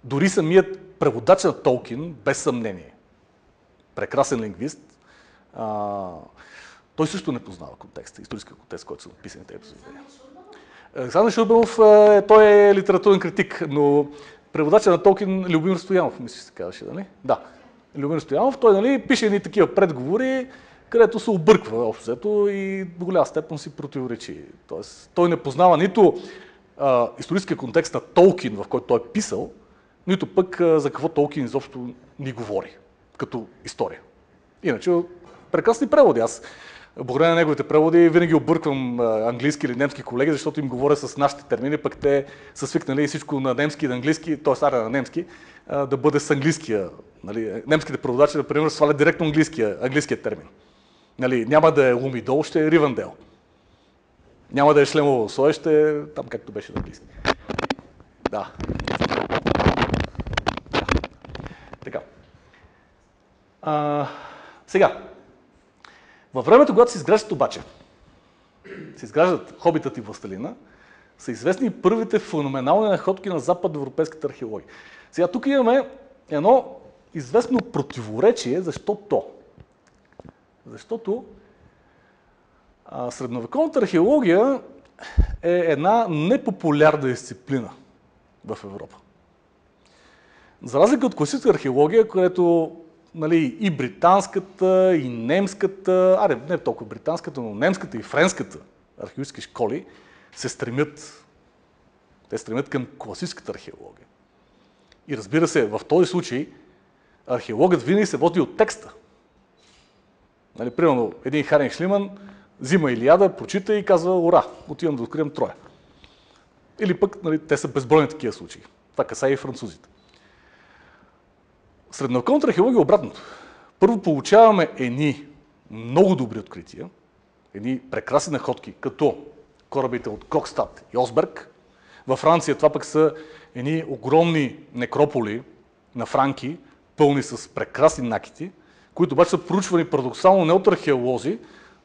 Дори самият преводач на Толкин, без съмнение, прекрасен лингвист, той също не познава контекста, историческия контекст, в който са написани тези произведения. Александър Шурбанов, той е литературен критик, но преводача на Толкин Любомир Стоянов, мисля, че се казваше, нали? Да, Любомир Стоянов, той, нали, пише едни такива предговори, където се обърква общо взето и до голяма степен си противоречи. Тоест, той не познава нито историческия контекст на Толкин, в който той е писал, нито пък за какво Толкин изобщо ни говори, като история. Иначе, прекрасни преводи. Аз, благодаря на неговите преводи, винаги обърквам английски или немски колеги, защото им говоря с нашите термини, пък те са свикнали всичко на немски и на английски, т.е. на немски, да бъде с английския. Нали, немските преводачи, например, свалят директно английския термин. Нали, няма да е Лумидол, ще е Ривандел. Няма да е Шлемово Сое, ще е там, както беше на английски. Да. Така. Сега, във времето, когато се изграждат обаче, се изграждат Хобитът и Властелина, са известни първите феноменални находки на западноевропейската археология. Сега, тук имаме едно известно противоречие, защото средновековната археология е една непопулярна дисциплина в Европа. За разлика от класическата археология, която, нали, и британската, и немската, не толкова британската, но немската и френската археологически школи се стремят към класическата археология. И разбира се, в този случай археологът винаги се води от текста. Нали, примерно, един Харин Шлиман Взима Илиада, прочита и казва: ура, отивам да откривам Троя. Или пък, нали, те са безбройни такива случаи. Това касае и французите. В средновековната археология е обратното. Първо получаваме едни много добри открития, едни прекрасни находки, като корабите от Кокстад и Осберг. Във Франция това пък са едни огромни некрополи на франки, пълни с прекрасни накити, които обаче са проучвани парадоксално не от археолози,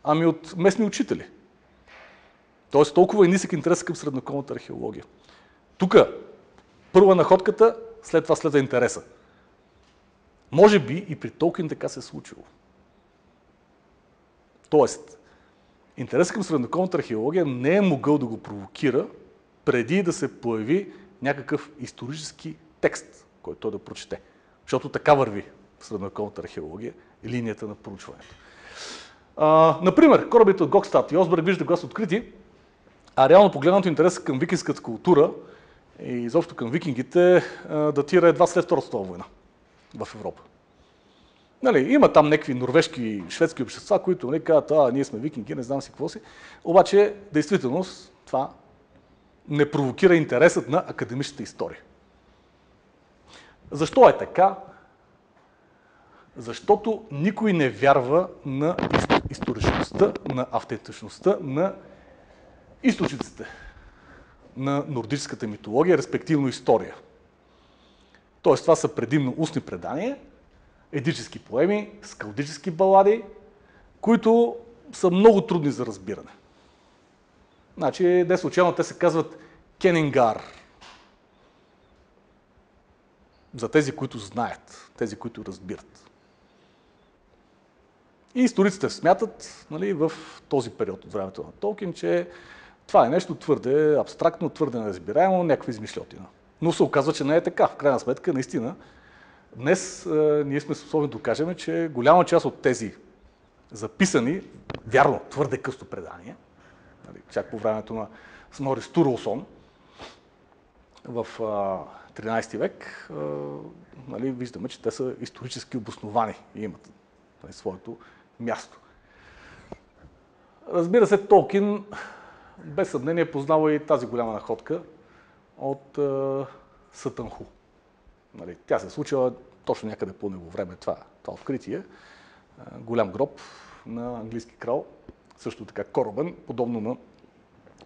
ами от местни учители. Тоест толкова е нисък интерес към средновековната археология. Тук първа находката, след това следва интереса. Може би и при Толкин така се е случило. Тоест, интересът към средновековната археология не е могъл да го провокира преди да се появи някакъв исторически текст, който той да прочете. Защото така върви в средновековната археология и линията на проучването. Например, корабите от Гокстад и Осберг вижда кога са открити, а реално погледнато интересът към викингската култура и изобщо към викингите датира едва след Втората световна война в Европа. Нали, има там някакви норвежки, шведски общества, които не казват: ние сме викинги, не знам си какво си. Обаче, действителност, това не провокира интересът на академичната история. Защо е така? Защото никой не вярва на историчността, на автентичността на източниците на нордическата митология, респективно история. Тоест, това са предимно устни предания, едически поеми, скалдически балади, които са много трудни за разбиране. Значи, не случайно те се казват Кенингар. За тези, които знаят, тези, които разбират. И историците смятат, нали, в този период от времето на Толкин, че това е нещо твърде абстрактно, твърде неразбираемо, някаква измишльотина. Но се оказва, че не е така. В крайна сметка, наистина, днес ние сме способни да докажем, че голяма част от тези записани, вярно, твърде късто предания, нали, чак по времето на Снори Стурлсон в 13 век, нали, виждаме, че те са исторически обосновани и имат, нали, своето място. Разбира се, Толкин без съмнение познава и тази голяма находка от Сътънху. Нали, тя се случила точно някъде по него време, това откритие. Голям гроб на английски крал, също така корабен, подобно на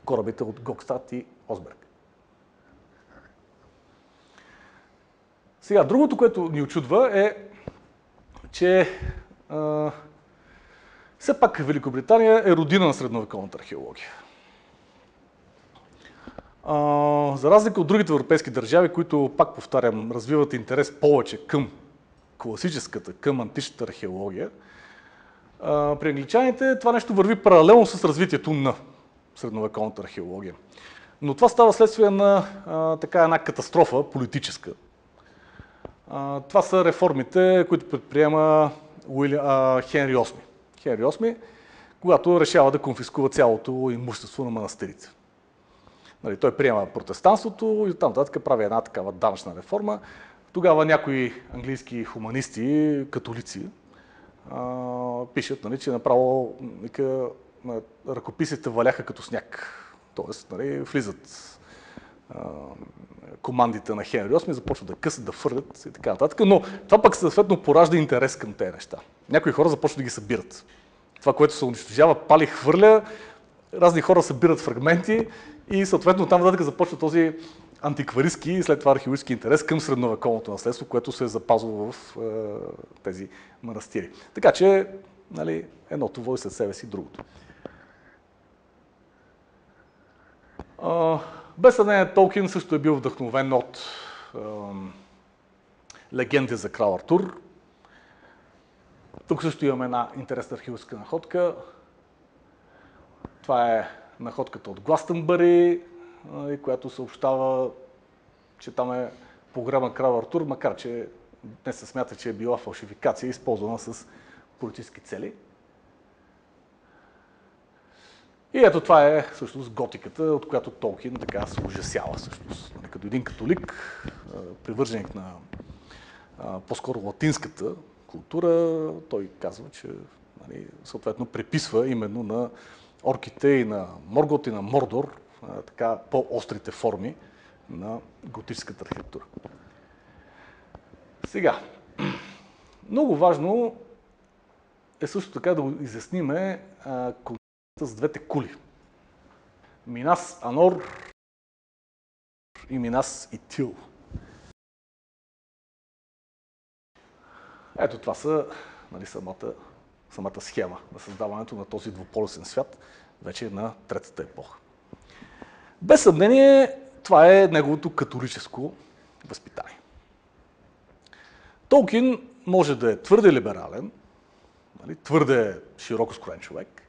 корабите от Гокстад и Осберг. Сега, другото, което ни очудва е, че все пак Великобритания е родина на средновековната археология. За разлика от другите европейски държави, които, пак повтарям, развиват интерес повече към класическата, към античната археология, при англичаните това нещо върви паралелно с развитието на средновековната археология. Но това става следствие на така една катастрофа политическа. Това са реформите, които предприема Хенри VIII. Хенри VIII, когато решава да конфискува цялото имущество на манастирите. Нали, той приема протестанството и оттам нататък прави една такава данъчна реформа. Тогава някои английски хуманисти, католици, пишат, нали, че направо ръкописите валяха като сняг. Тоест, нали, влизат командите на Хенри VIII, започват да късат, да фърлят и така нататък. Но това пък съответно поражда интерес към тези неща. Някои хора започват да ги събират. Това, което се унищожава, пали, хвърля, разни хора събират фрагменти и съответно там нататък започва този антикваристски и след това археологически интерес към средновековното наследство, което се е запазва в тези манастири. Така че, нали, едното води след себе си другото. Без съмнение, Толкин също е бил вдъхновен от легенди за крал Артур. Тук също имаме една интересна археологическа находка. Това е находката от Гластънбъри, която съобщава, че там е погребан крал Артур, макар че днес се смята, че е била фалшификация, използвана с политически цели. И ето това е всъщност готиката, от която Толкин така се ужасява всъщност. Като един католик, привърженик на по-скоро латинската култура, той казва, че съответно приписва именно на орките и на Моргот и на Мордор така по-острите форми на готическата архитектура. Сега, много важно е също така да изясниме концепцията с двете кули. Минас Анор и Минас Итил. Ето това са самата схема на създаването на този двуполюсен свят вече на третата епоха. Без съмнение, това е неговото католическо възпитание. Толкин може да е твърде либерален, твърде широко скроен човек,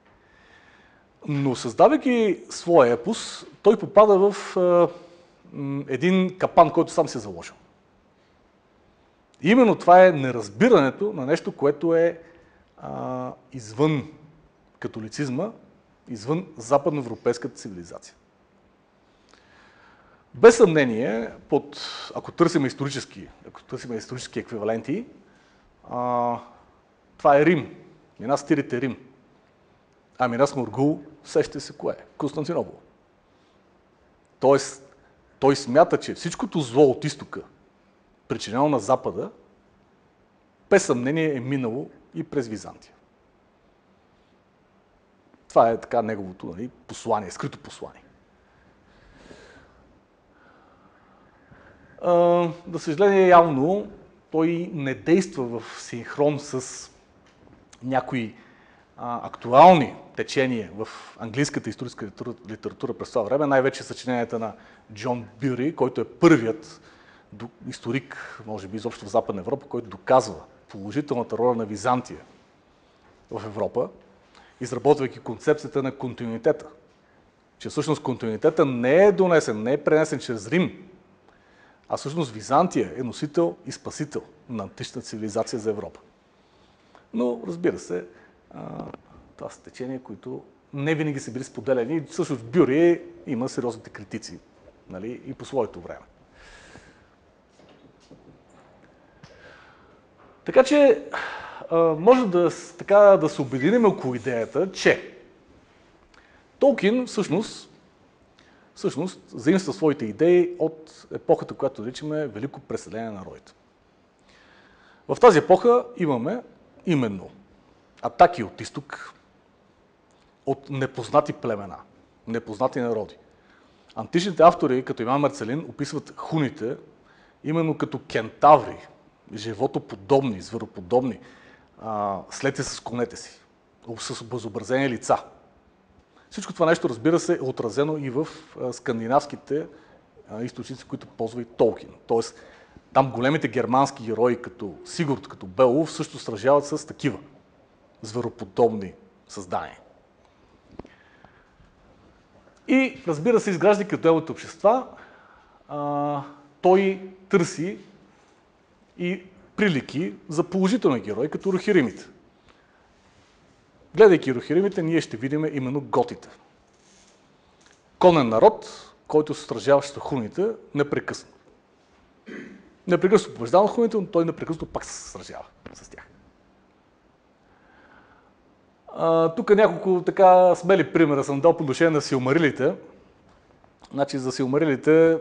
но създавайки своя епос, той попада в един капан, който сам се е заложил. И именно това е неразбирането на нещо, което е извън католицизма, извън западноевропейската цивилизация. Без съмнение, ако търсим исторически еквиваленти, това е Рим. Минас Тирит е Рим. А Минас Моргул, сещате се кое е? Константинопол. Тоест, той смята, че всичкото зло от изтока, причинено на Запада, без съмнение е минало и през Византия. Това е така неговото послание, скрито послание. За съжаление, явно той не действа в синхрон с някои актуални течения в английската историческа литература през това време, най-вече съчиненията на Джон Бюри, който е първият историк, може би изобщо в Западна Европа, който доказва положителната роля на Византия в Европа, изработвайки концепцията на континуитета. Че всъщност континуитета не е донесен, не е пренесен чрез Рим, а всъщност Византия е носител и спасител на антична цивилизация за Европа. Но, разбира се, това са течения, които не винаги са били споделени. Всъщност Бюри има сериозните критици, и по своето време. Така че може да се обединим около идеята, че Толкин всъщност заимства своите идеи от епохата, която наричаме Велико преселение на народите. В тази епоха имаме именно атаки от изток, от непознати племена, непознати народи. Античните автори, като Иван Марцелин, описват хуните именно като кентаври, животоподобни, звероподобни, слети с конете си, с обезобразени лица. Всичко това нещо, разбира се, е отразено и в скандинавските източници, които ползва и Толкин. Тоест, там големите германски герои, като Сигурд, като Беовулф, също сражават с такива звероподобни създания. И, разбира се, изграждайки отделните общества, той търси и прилики за положителни герои, като рохиримите. Гледайки рохиримите, ние ще видим именно готите. Конен народ, който се сражаваше с хуните непрекъснато. Непрекъснато побеждава хуните, но той непрекъснато пак се сражава с тях. Тук няколко така смели примера съм дал по отношение на силмарилите. Значи за силмарилите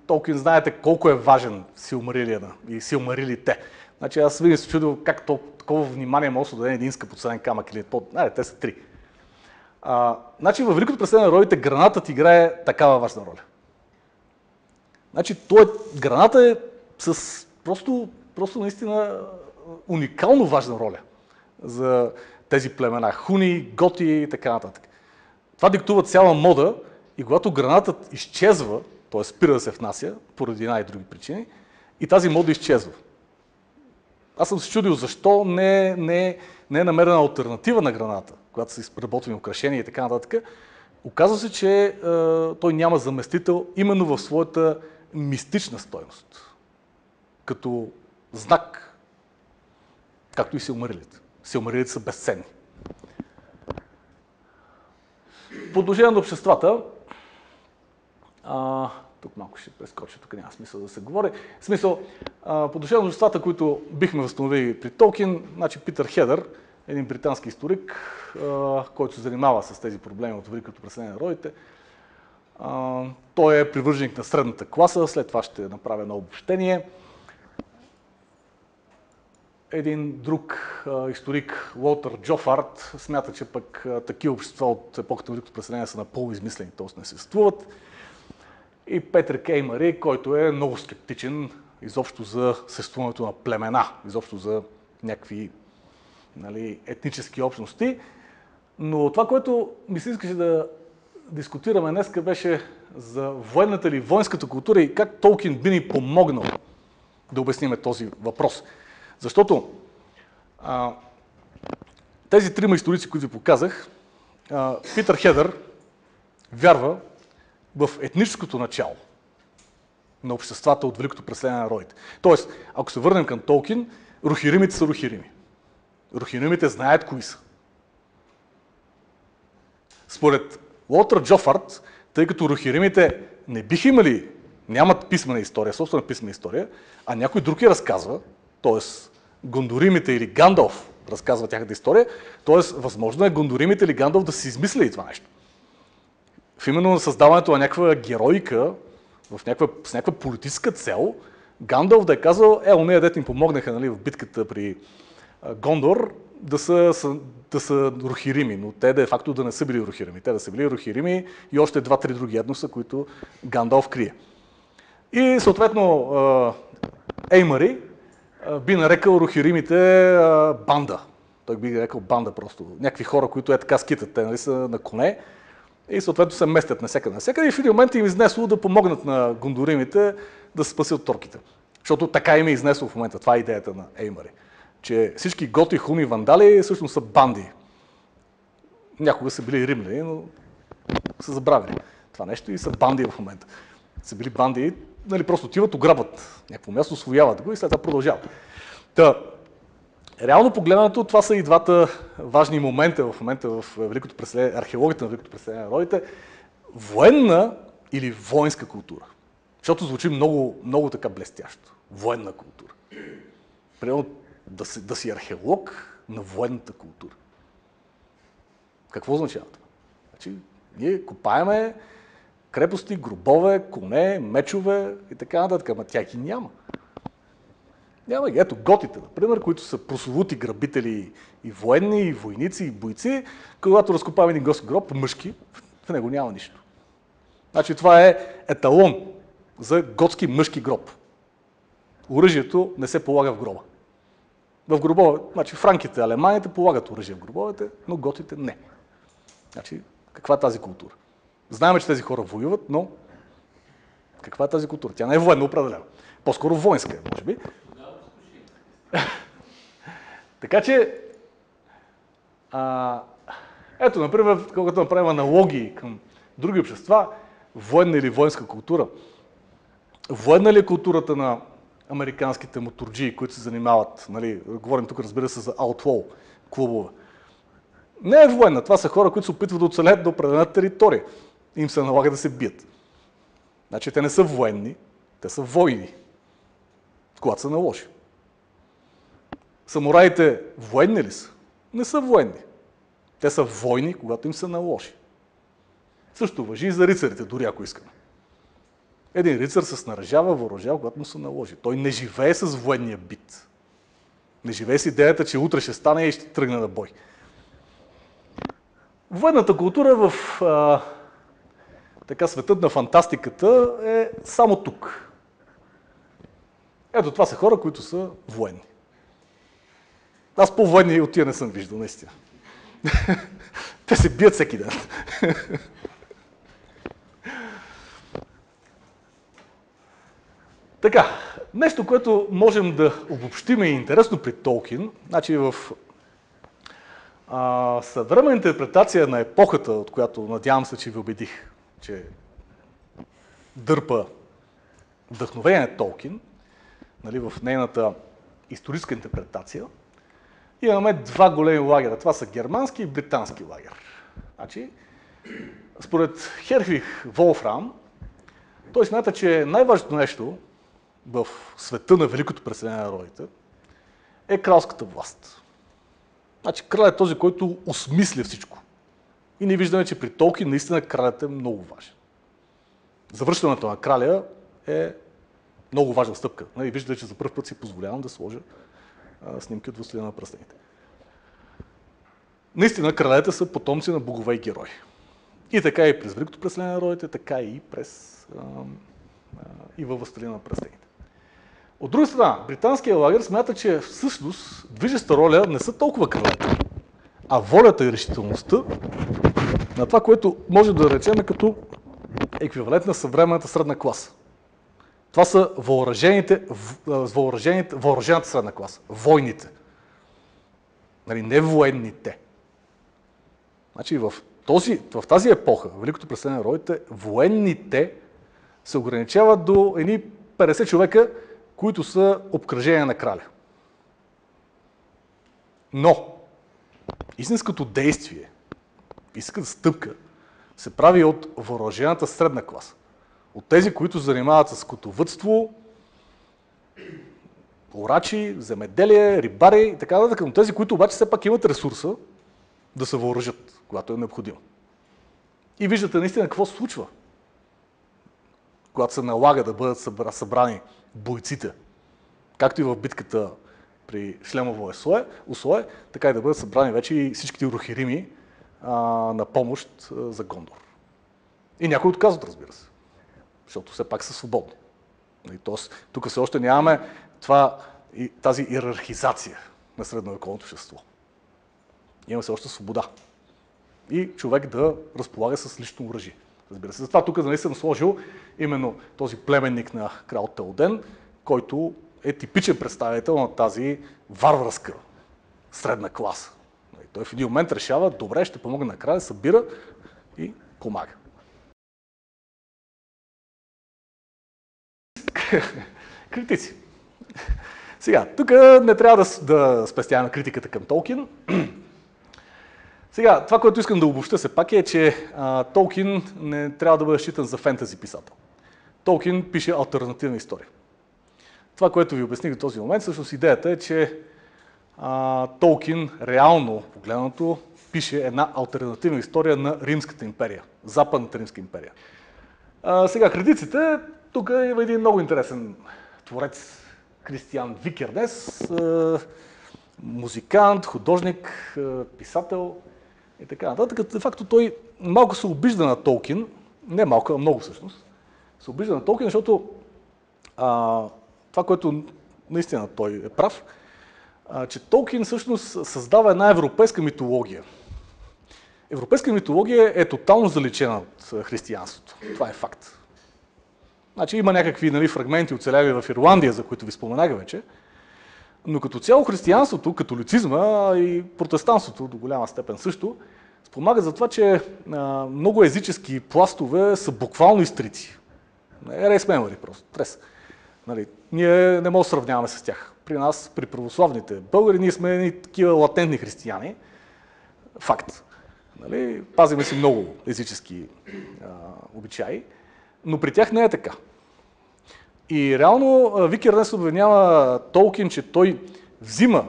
Толкин знаете колко е важен силмарилия и силмарилите. Значи аз винаги се чудил как такова внимание може да даде един скъпоценен камък или те са три. Значи във Великото преселение на народите гранатът играе такава важна роля. Значи граната е с просто наистина уникално важна роля за тези племена. Хуни, готи и така нататък. Това диктува цяла мода и когато гранатът изчезва, т.е. спира да се внася, поради една и други причини, и тази мода изчезва. Аз съм се чудил защо не е намерена алтернатива на граната, когато са изработвани украшения и така нататък. Оказва се, че той няма заместител именно в своята мистична стойност, като знак, както и силмарилите. Силмарилите са безценни. По отношение на обществата, тук малко ще прескоча, тук няма смисъл да се говори. По отношение на обществата, които бихме възстановили при Толкин, значи Питър Хедър един британски историк, който се занимава с тези проблеми от великото преселение на народите. Той е привърженик на средната класа, след това ще направя едно обобщение. Един друг историк, Уолтер Джофард, смята, че пък такива общества от епохата на великото преселение са напълно измислени, т.е. не съществуват. И Петър Кеймари, който е много скептичен изобщо за съществуването на племена, изобщо за някакви етнически общности. Но това, което ми се искаше да дискутираме днес, беше за военната или воинската култура и как Толкин би ни помогнал да обясним този въпрос. Защото тези трима историци, които ви показах, Питър Хедър вярва в етническото начало на обществата от великото преселение на народите. Тоест, ако се върнем към Толкин, рухиримите са рухирими. Рухиримите знаят кои са. Според Уолтер Джофард, тъй като рухиримите не биха имали, нямат писмена история, собствена писмена история, а някой друг я разказва, т.е. Гондоримите или Гандалф разказва тяхната история, т.е. възможно е Гондоримите или Гандалф да си измислили това нещо. В именно на създаването на някаква героика, с някаква политическа цел, Гандалф да е казал, онея дете им помогнаха в битката при Гондор да са рухирими, но те де-факто да не са били рухирими. Те да са били рухирими и още 2-3 други етноса, които Гандалф крие. И съответно Еймари би нарекал рухиримите банда. Той би нарекал банда просто. Някакви хора, които така скитат, те са на коне и съответно се местят насякъде. И в един момент им изнесло да помогнат на гондоримите да се спасят от торките. Защото така им е изнесло в момента. Това е идеята на Еймари. Че всички готи, хуни, вандали всъщност са банди. Някога са били римляни, но са забравили това нещо и са банди в момента. Са били банди, просто отиват, ограбват някакво място, освояват го и след това продължават. Реално погледнато, това са и двата важни момента в момента в великото преселение, археологията на великото преселение на народите. Военна или воинска култура. Защото звучи много, много така блестящо. Военна култура. Примерно да си археолог на военната култура. Какво означава това? Значи, ние копаеме крепости, гробове, коне, мечове и така нататък, ама тя ги няма. Няма ги. Ето готите, например, които са прословути грабители и военни, и войници, и бойци, когато разкопаваме един готски гроб, мъжки, в него няма нищо. Значи това е еталон за готски мъжки гроб. Оръжието не се полага в гроба. В гробове, значи франките, алеманите полагат оръжие в гробовете, но готите не. Значи, каква е тази култура? Знаем, че тези хора воюват, но каква е тази култура? Тя не е военна определена. По-скоро воинска е, може би. Така че, ето, например, когато направим аналогии към други общества, военна или воинска култура. Военна ли е културата на американските моторджии, които се занимават, говорим тук, разбира се, за outlaw клубове. Не е военна. Това са хора, които се опитват да оцелеят до определена територия. Им се налага да се бият. Значи те не са военни, те са войни, когато се наложи. Самураите военни ли са? Не са военни. Те са войни, когато им се наложи. Също важи и за рицарите, дори ако искаме. Един рицар се снаряжава, въоръжава, когато му се наложи. Той не живее с военния бит. Не живее с идеята, че утре ще стане и ще тръгне на бой. Военната култура в светът на фантастиката е само тук. Ето това са хора, които са военни. Аз по-военни от тия не съм виждал, наистина. Те се бият всеки ден. Така, нещо, което можем да обобщим и интересно при Толкин, значи в съвременна интерпретация на епохата, от която надявам се, че ви убедих, че дърпа вдъхновение Толкин, в нейната историческа интерпретация, имаме два големи лагера. Това са германски и британски лагер. Значи, според Хервиг Волфрам, той смята, че най-важното нещо в света на великото преселение на народите е кралската власт. Значи крал е този, който осмисля всичко. И ние виждаме, че при Толкин наистина кралят е много важен. Завръщането на краля е много важна стъпка. Виждате, че за първ път си позволявам да сложа снимки от Властелина на пръстените. Наистина кралете са потомци на богове и герои. И така и през Великото преселение на народите, така и и във Властелина на пръстените. От друга страна, британския лагер смята, че всъщност движеща роля не са толкова кралете, а волята и решителността на това, което може да речем като еквивалент на съвременната средна класа. Това са въоръжената средна класа, войните. Не военните. Значи в тази епоха, Великото преселение на народите, военните се ограничават до едни 50 човека, които са обкръжение на краля. Но истинското действие, истинската стъпка се прави от въоръжената средна класа. От тези, които занимават с скотовъдство, орачи, земеделие, рибари и така нататък, но тези, които обаче все пак имат ресурса да се въоръжат, когато е необходимо. И виждате наистина какво се случва, когато се налага да бъдат събрани бойците, както и в битката при Шлемово условие, така и да бъдат събрани вече и всичките рухирими на помощ за Гондор. И някои отказват, разбира се, защото все пак са свободни. Тоест, тук все още нямаме тази иерархизация на средновековното общество. Има все още свобода. И човек да разполага с лично оръжие. Разбира се, затова тук съм сложил именно този племенник на крал Теоден, който е типичен представител на тази варварска средна класа. Той в един момент решава, добре, ще помогне на краля, събира и помага. Критици. Сега, тук не трябва да спестяваме критиката към Толкин. Сега, това, което искам да обобщя все пак е, че Толкин не трябва да бъде считан за фентези писател. Толкин пише алтернативна история. Това, което ви обясних до този момент, всъщност идеята е, че Толкин реално погледнато пише една алтернативна история на Римската империя, Западната Римска империя. Сега, критиците, тук има един много интересен творец, Кристиан Викернес, музикант, художник, писател и така нататък. De facto той малко се обижда на Толкин, не малко, а много всъщност, се обижда на Толкин, защото това, което наистина той е прав, че Толкин всъщност създава една европейска митология. Европейска митология е тотално заличена от християнството. Това е факт. Значи има някакви фрагменти оцеляли в Ирландия, за които ви споменах вече, но като цяло християнството, католицизма и протестантството до голяма степен също, спомага за това, че много езически пластове са буквално изтрити. Erase memory просто, трес. Ние не можем да сравняваме с тях. При нас, при православните българи, ние сме такива латентни християни. Факт. Пазиме си много езически обичаи, но при тях не е така. И реално Викернес обвинява Толкин, че той взима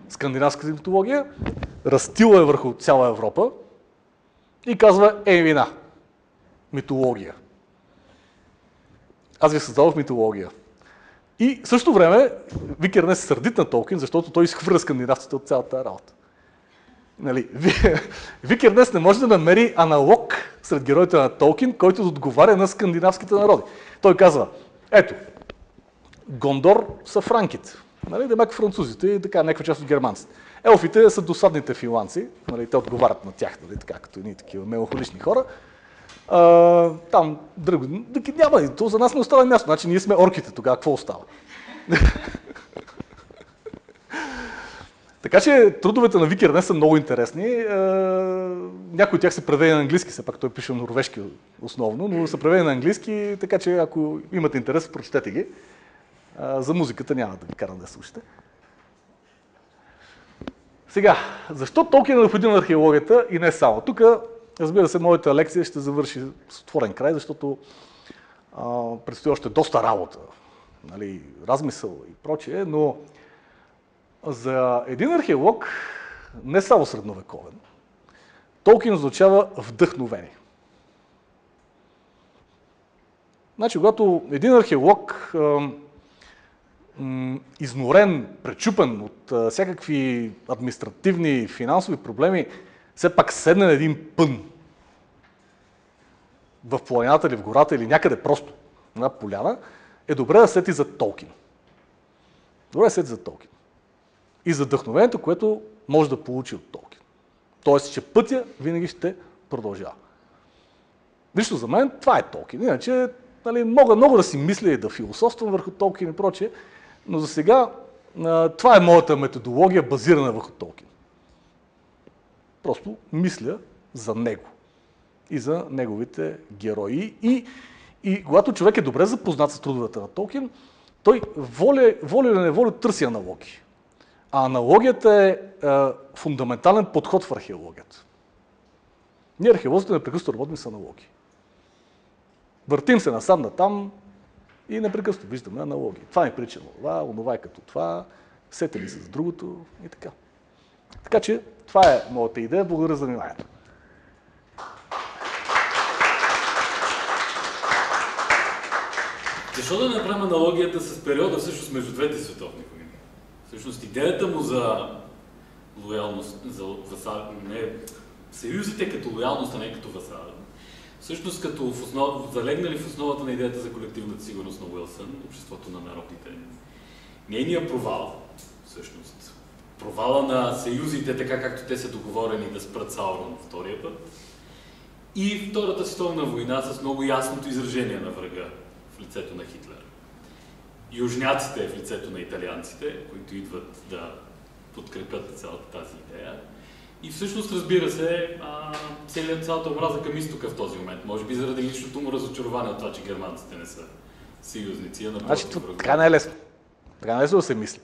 скандинавската митология, разстила е върху цяла Европа и казва, вина, митология. Аз ви създадох митология. И в същото време Викернес е сърдит на Толкин, защото той изхвърля скандинавците от цялата работа. Викернес не може да намери аналог сред героите на Толкин, който отговаря на скандинавските народи. Той казва, ето, Гондор са франките, демек французите и така, някаква част от германците. Елфите са досадните финландци, те отговарят на тях, така, като едни такива меланхолични хора. Там друго, няма, то за нас не остава място, значи ние сме орките, тогава какво остава? Така че трудовете на Викернес са много интересни. Някои от тях са преведени на английски, все пак той пише норвежки основно, но са преведени на английски, така че ако имате интерес, прочетете ги. За музиката няма да ви карам да слушате. Сега, защо Толкин е необходим на археологията и не само? Тук, разбира се, моята лекция ще завърши с отворен край, защото предстои още доста работа, размисъл и прочее, но за един археолог не само средновековен. Толкин означава вдъхновение. Значи, когато един археолог, изнорен, пречупен от всякакви административни и финансови проблеми, все пак седне на един пън в планината или в гората или някъде просто на поляна, е добре да сети за Толкин. Добре да сети за Толкин. И за вдъхновението, което може да получи от Толкин. Тоест, че пътя винаги ще продължава. Лично за мен това е Толкин. Иначе мога много да си мисля и да философствам върху Толкин и прочее, но за сега това е моята методология, базирана върху Толкин. Просто мисля за него и за неговите герои. И когато човек е добре запознат с трудовете на Толкин, той воля или неволя търси аналогии. А аналогията е фундаментален подход в археологията. Ние археолозите непрекъснато работим с аналогии. Въртим се насам-натам и непрекъснато виждаме аналогии. Това ми прилича на това, онова е като това, сетили се за другото и така. Така че това е моята идея. Благодаря за вниманието. Защо да направим аналогията с периода всъщност между двете световни войни? Всъщност идеята му за лоялност, съюзите като лоялност, а не като васал. Всъщност като залегнали в основата на идеята за колективната сигурност на Уилсън, обществото на народите. Нейният провал, всъщност, провала на съюзите, така както те са договорени да спрат Саурон втория път, и Втората световна война с много ясното изражение на врага в лицето на Хитлер. Южняците в лицето на италианците, които идват да подкрепят цялата тази идея. И всъщност, разбира се, цялата омраза към изтока в този момент. Може би заради личното му разочарование от това, че германците не са съюзници. Значи, така не е лесно. Така не е лесно да се мисли.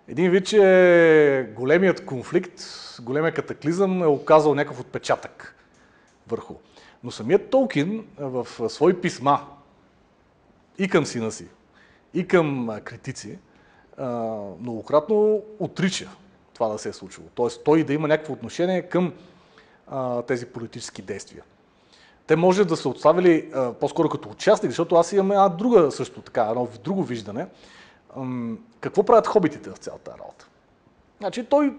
Един вид, че големият конфликт, големият катаклизъм е оказал някакъв отпечатък върху. Но самият Толкин в свои писма и към сина си, и към критици, многократно отрича това да се е случило. Тоест той да има някакво отношение към тези политически действия. Те може да са отставили по-скоро като участник, защото аз имам едно друго виждане. Какво правят хобитите в цялата работа? Значи той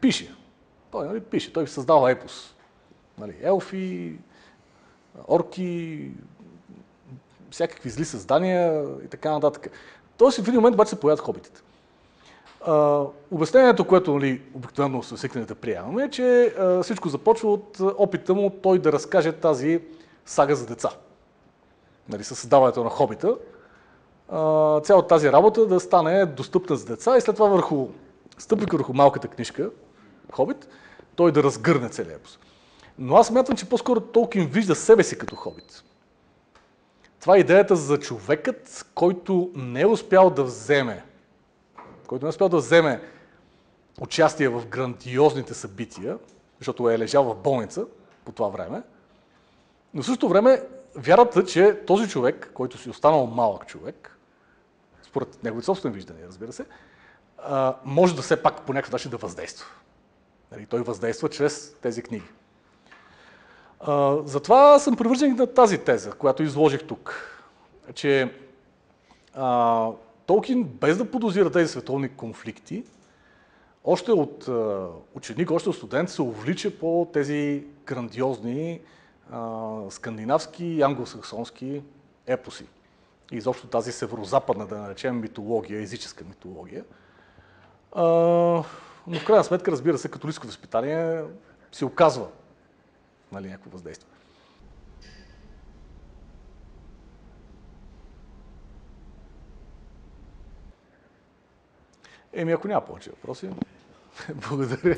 пише. Той създава епос. Елфи, орки, всякакви зли създания и така нататък. Тоест в един момент обаче се появят хобитите. Обяснението, което обикновено се свикнали да приемаме, е, че всичко започва от опита му той да разкаже тази сага за деца. Със създаването на хобита. Цялата тази работа да стане достъпна за деца и след това стъпвайки върху малката книжка, Хобит, той да разгърне целия епос. Но аз смятам, че по-скоро Толкин вижда себе си като хобит. Това е идеята за човекът, който не е успял да вземе участие в грандиозните събития, защото е лежал в болница по това време, но в същото време вярата, че този човек, който си останал малък човек, според неговите собствени виждания, разбира се, може да все пак по някакъв начин да въздейства. Той въздейства чрез тези книги. Затова съм привърженик на тази теза, която изложих тук, че Толкин, без да подозира тези световни конфликти, още от ученик, още от студент се увлича по тези грандиозни скандинавски и англосаксонски епоси. И изобщо тази северозападна, да наречем, митология, езическа митология. Но в крайна сметка, разбира се, католическо възпитание се оказва някакво въздействие. Ако няма повече въпроси, благодаря.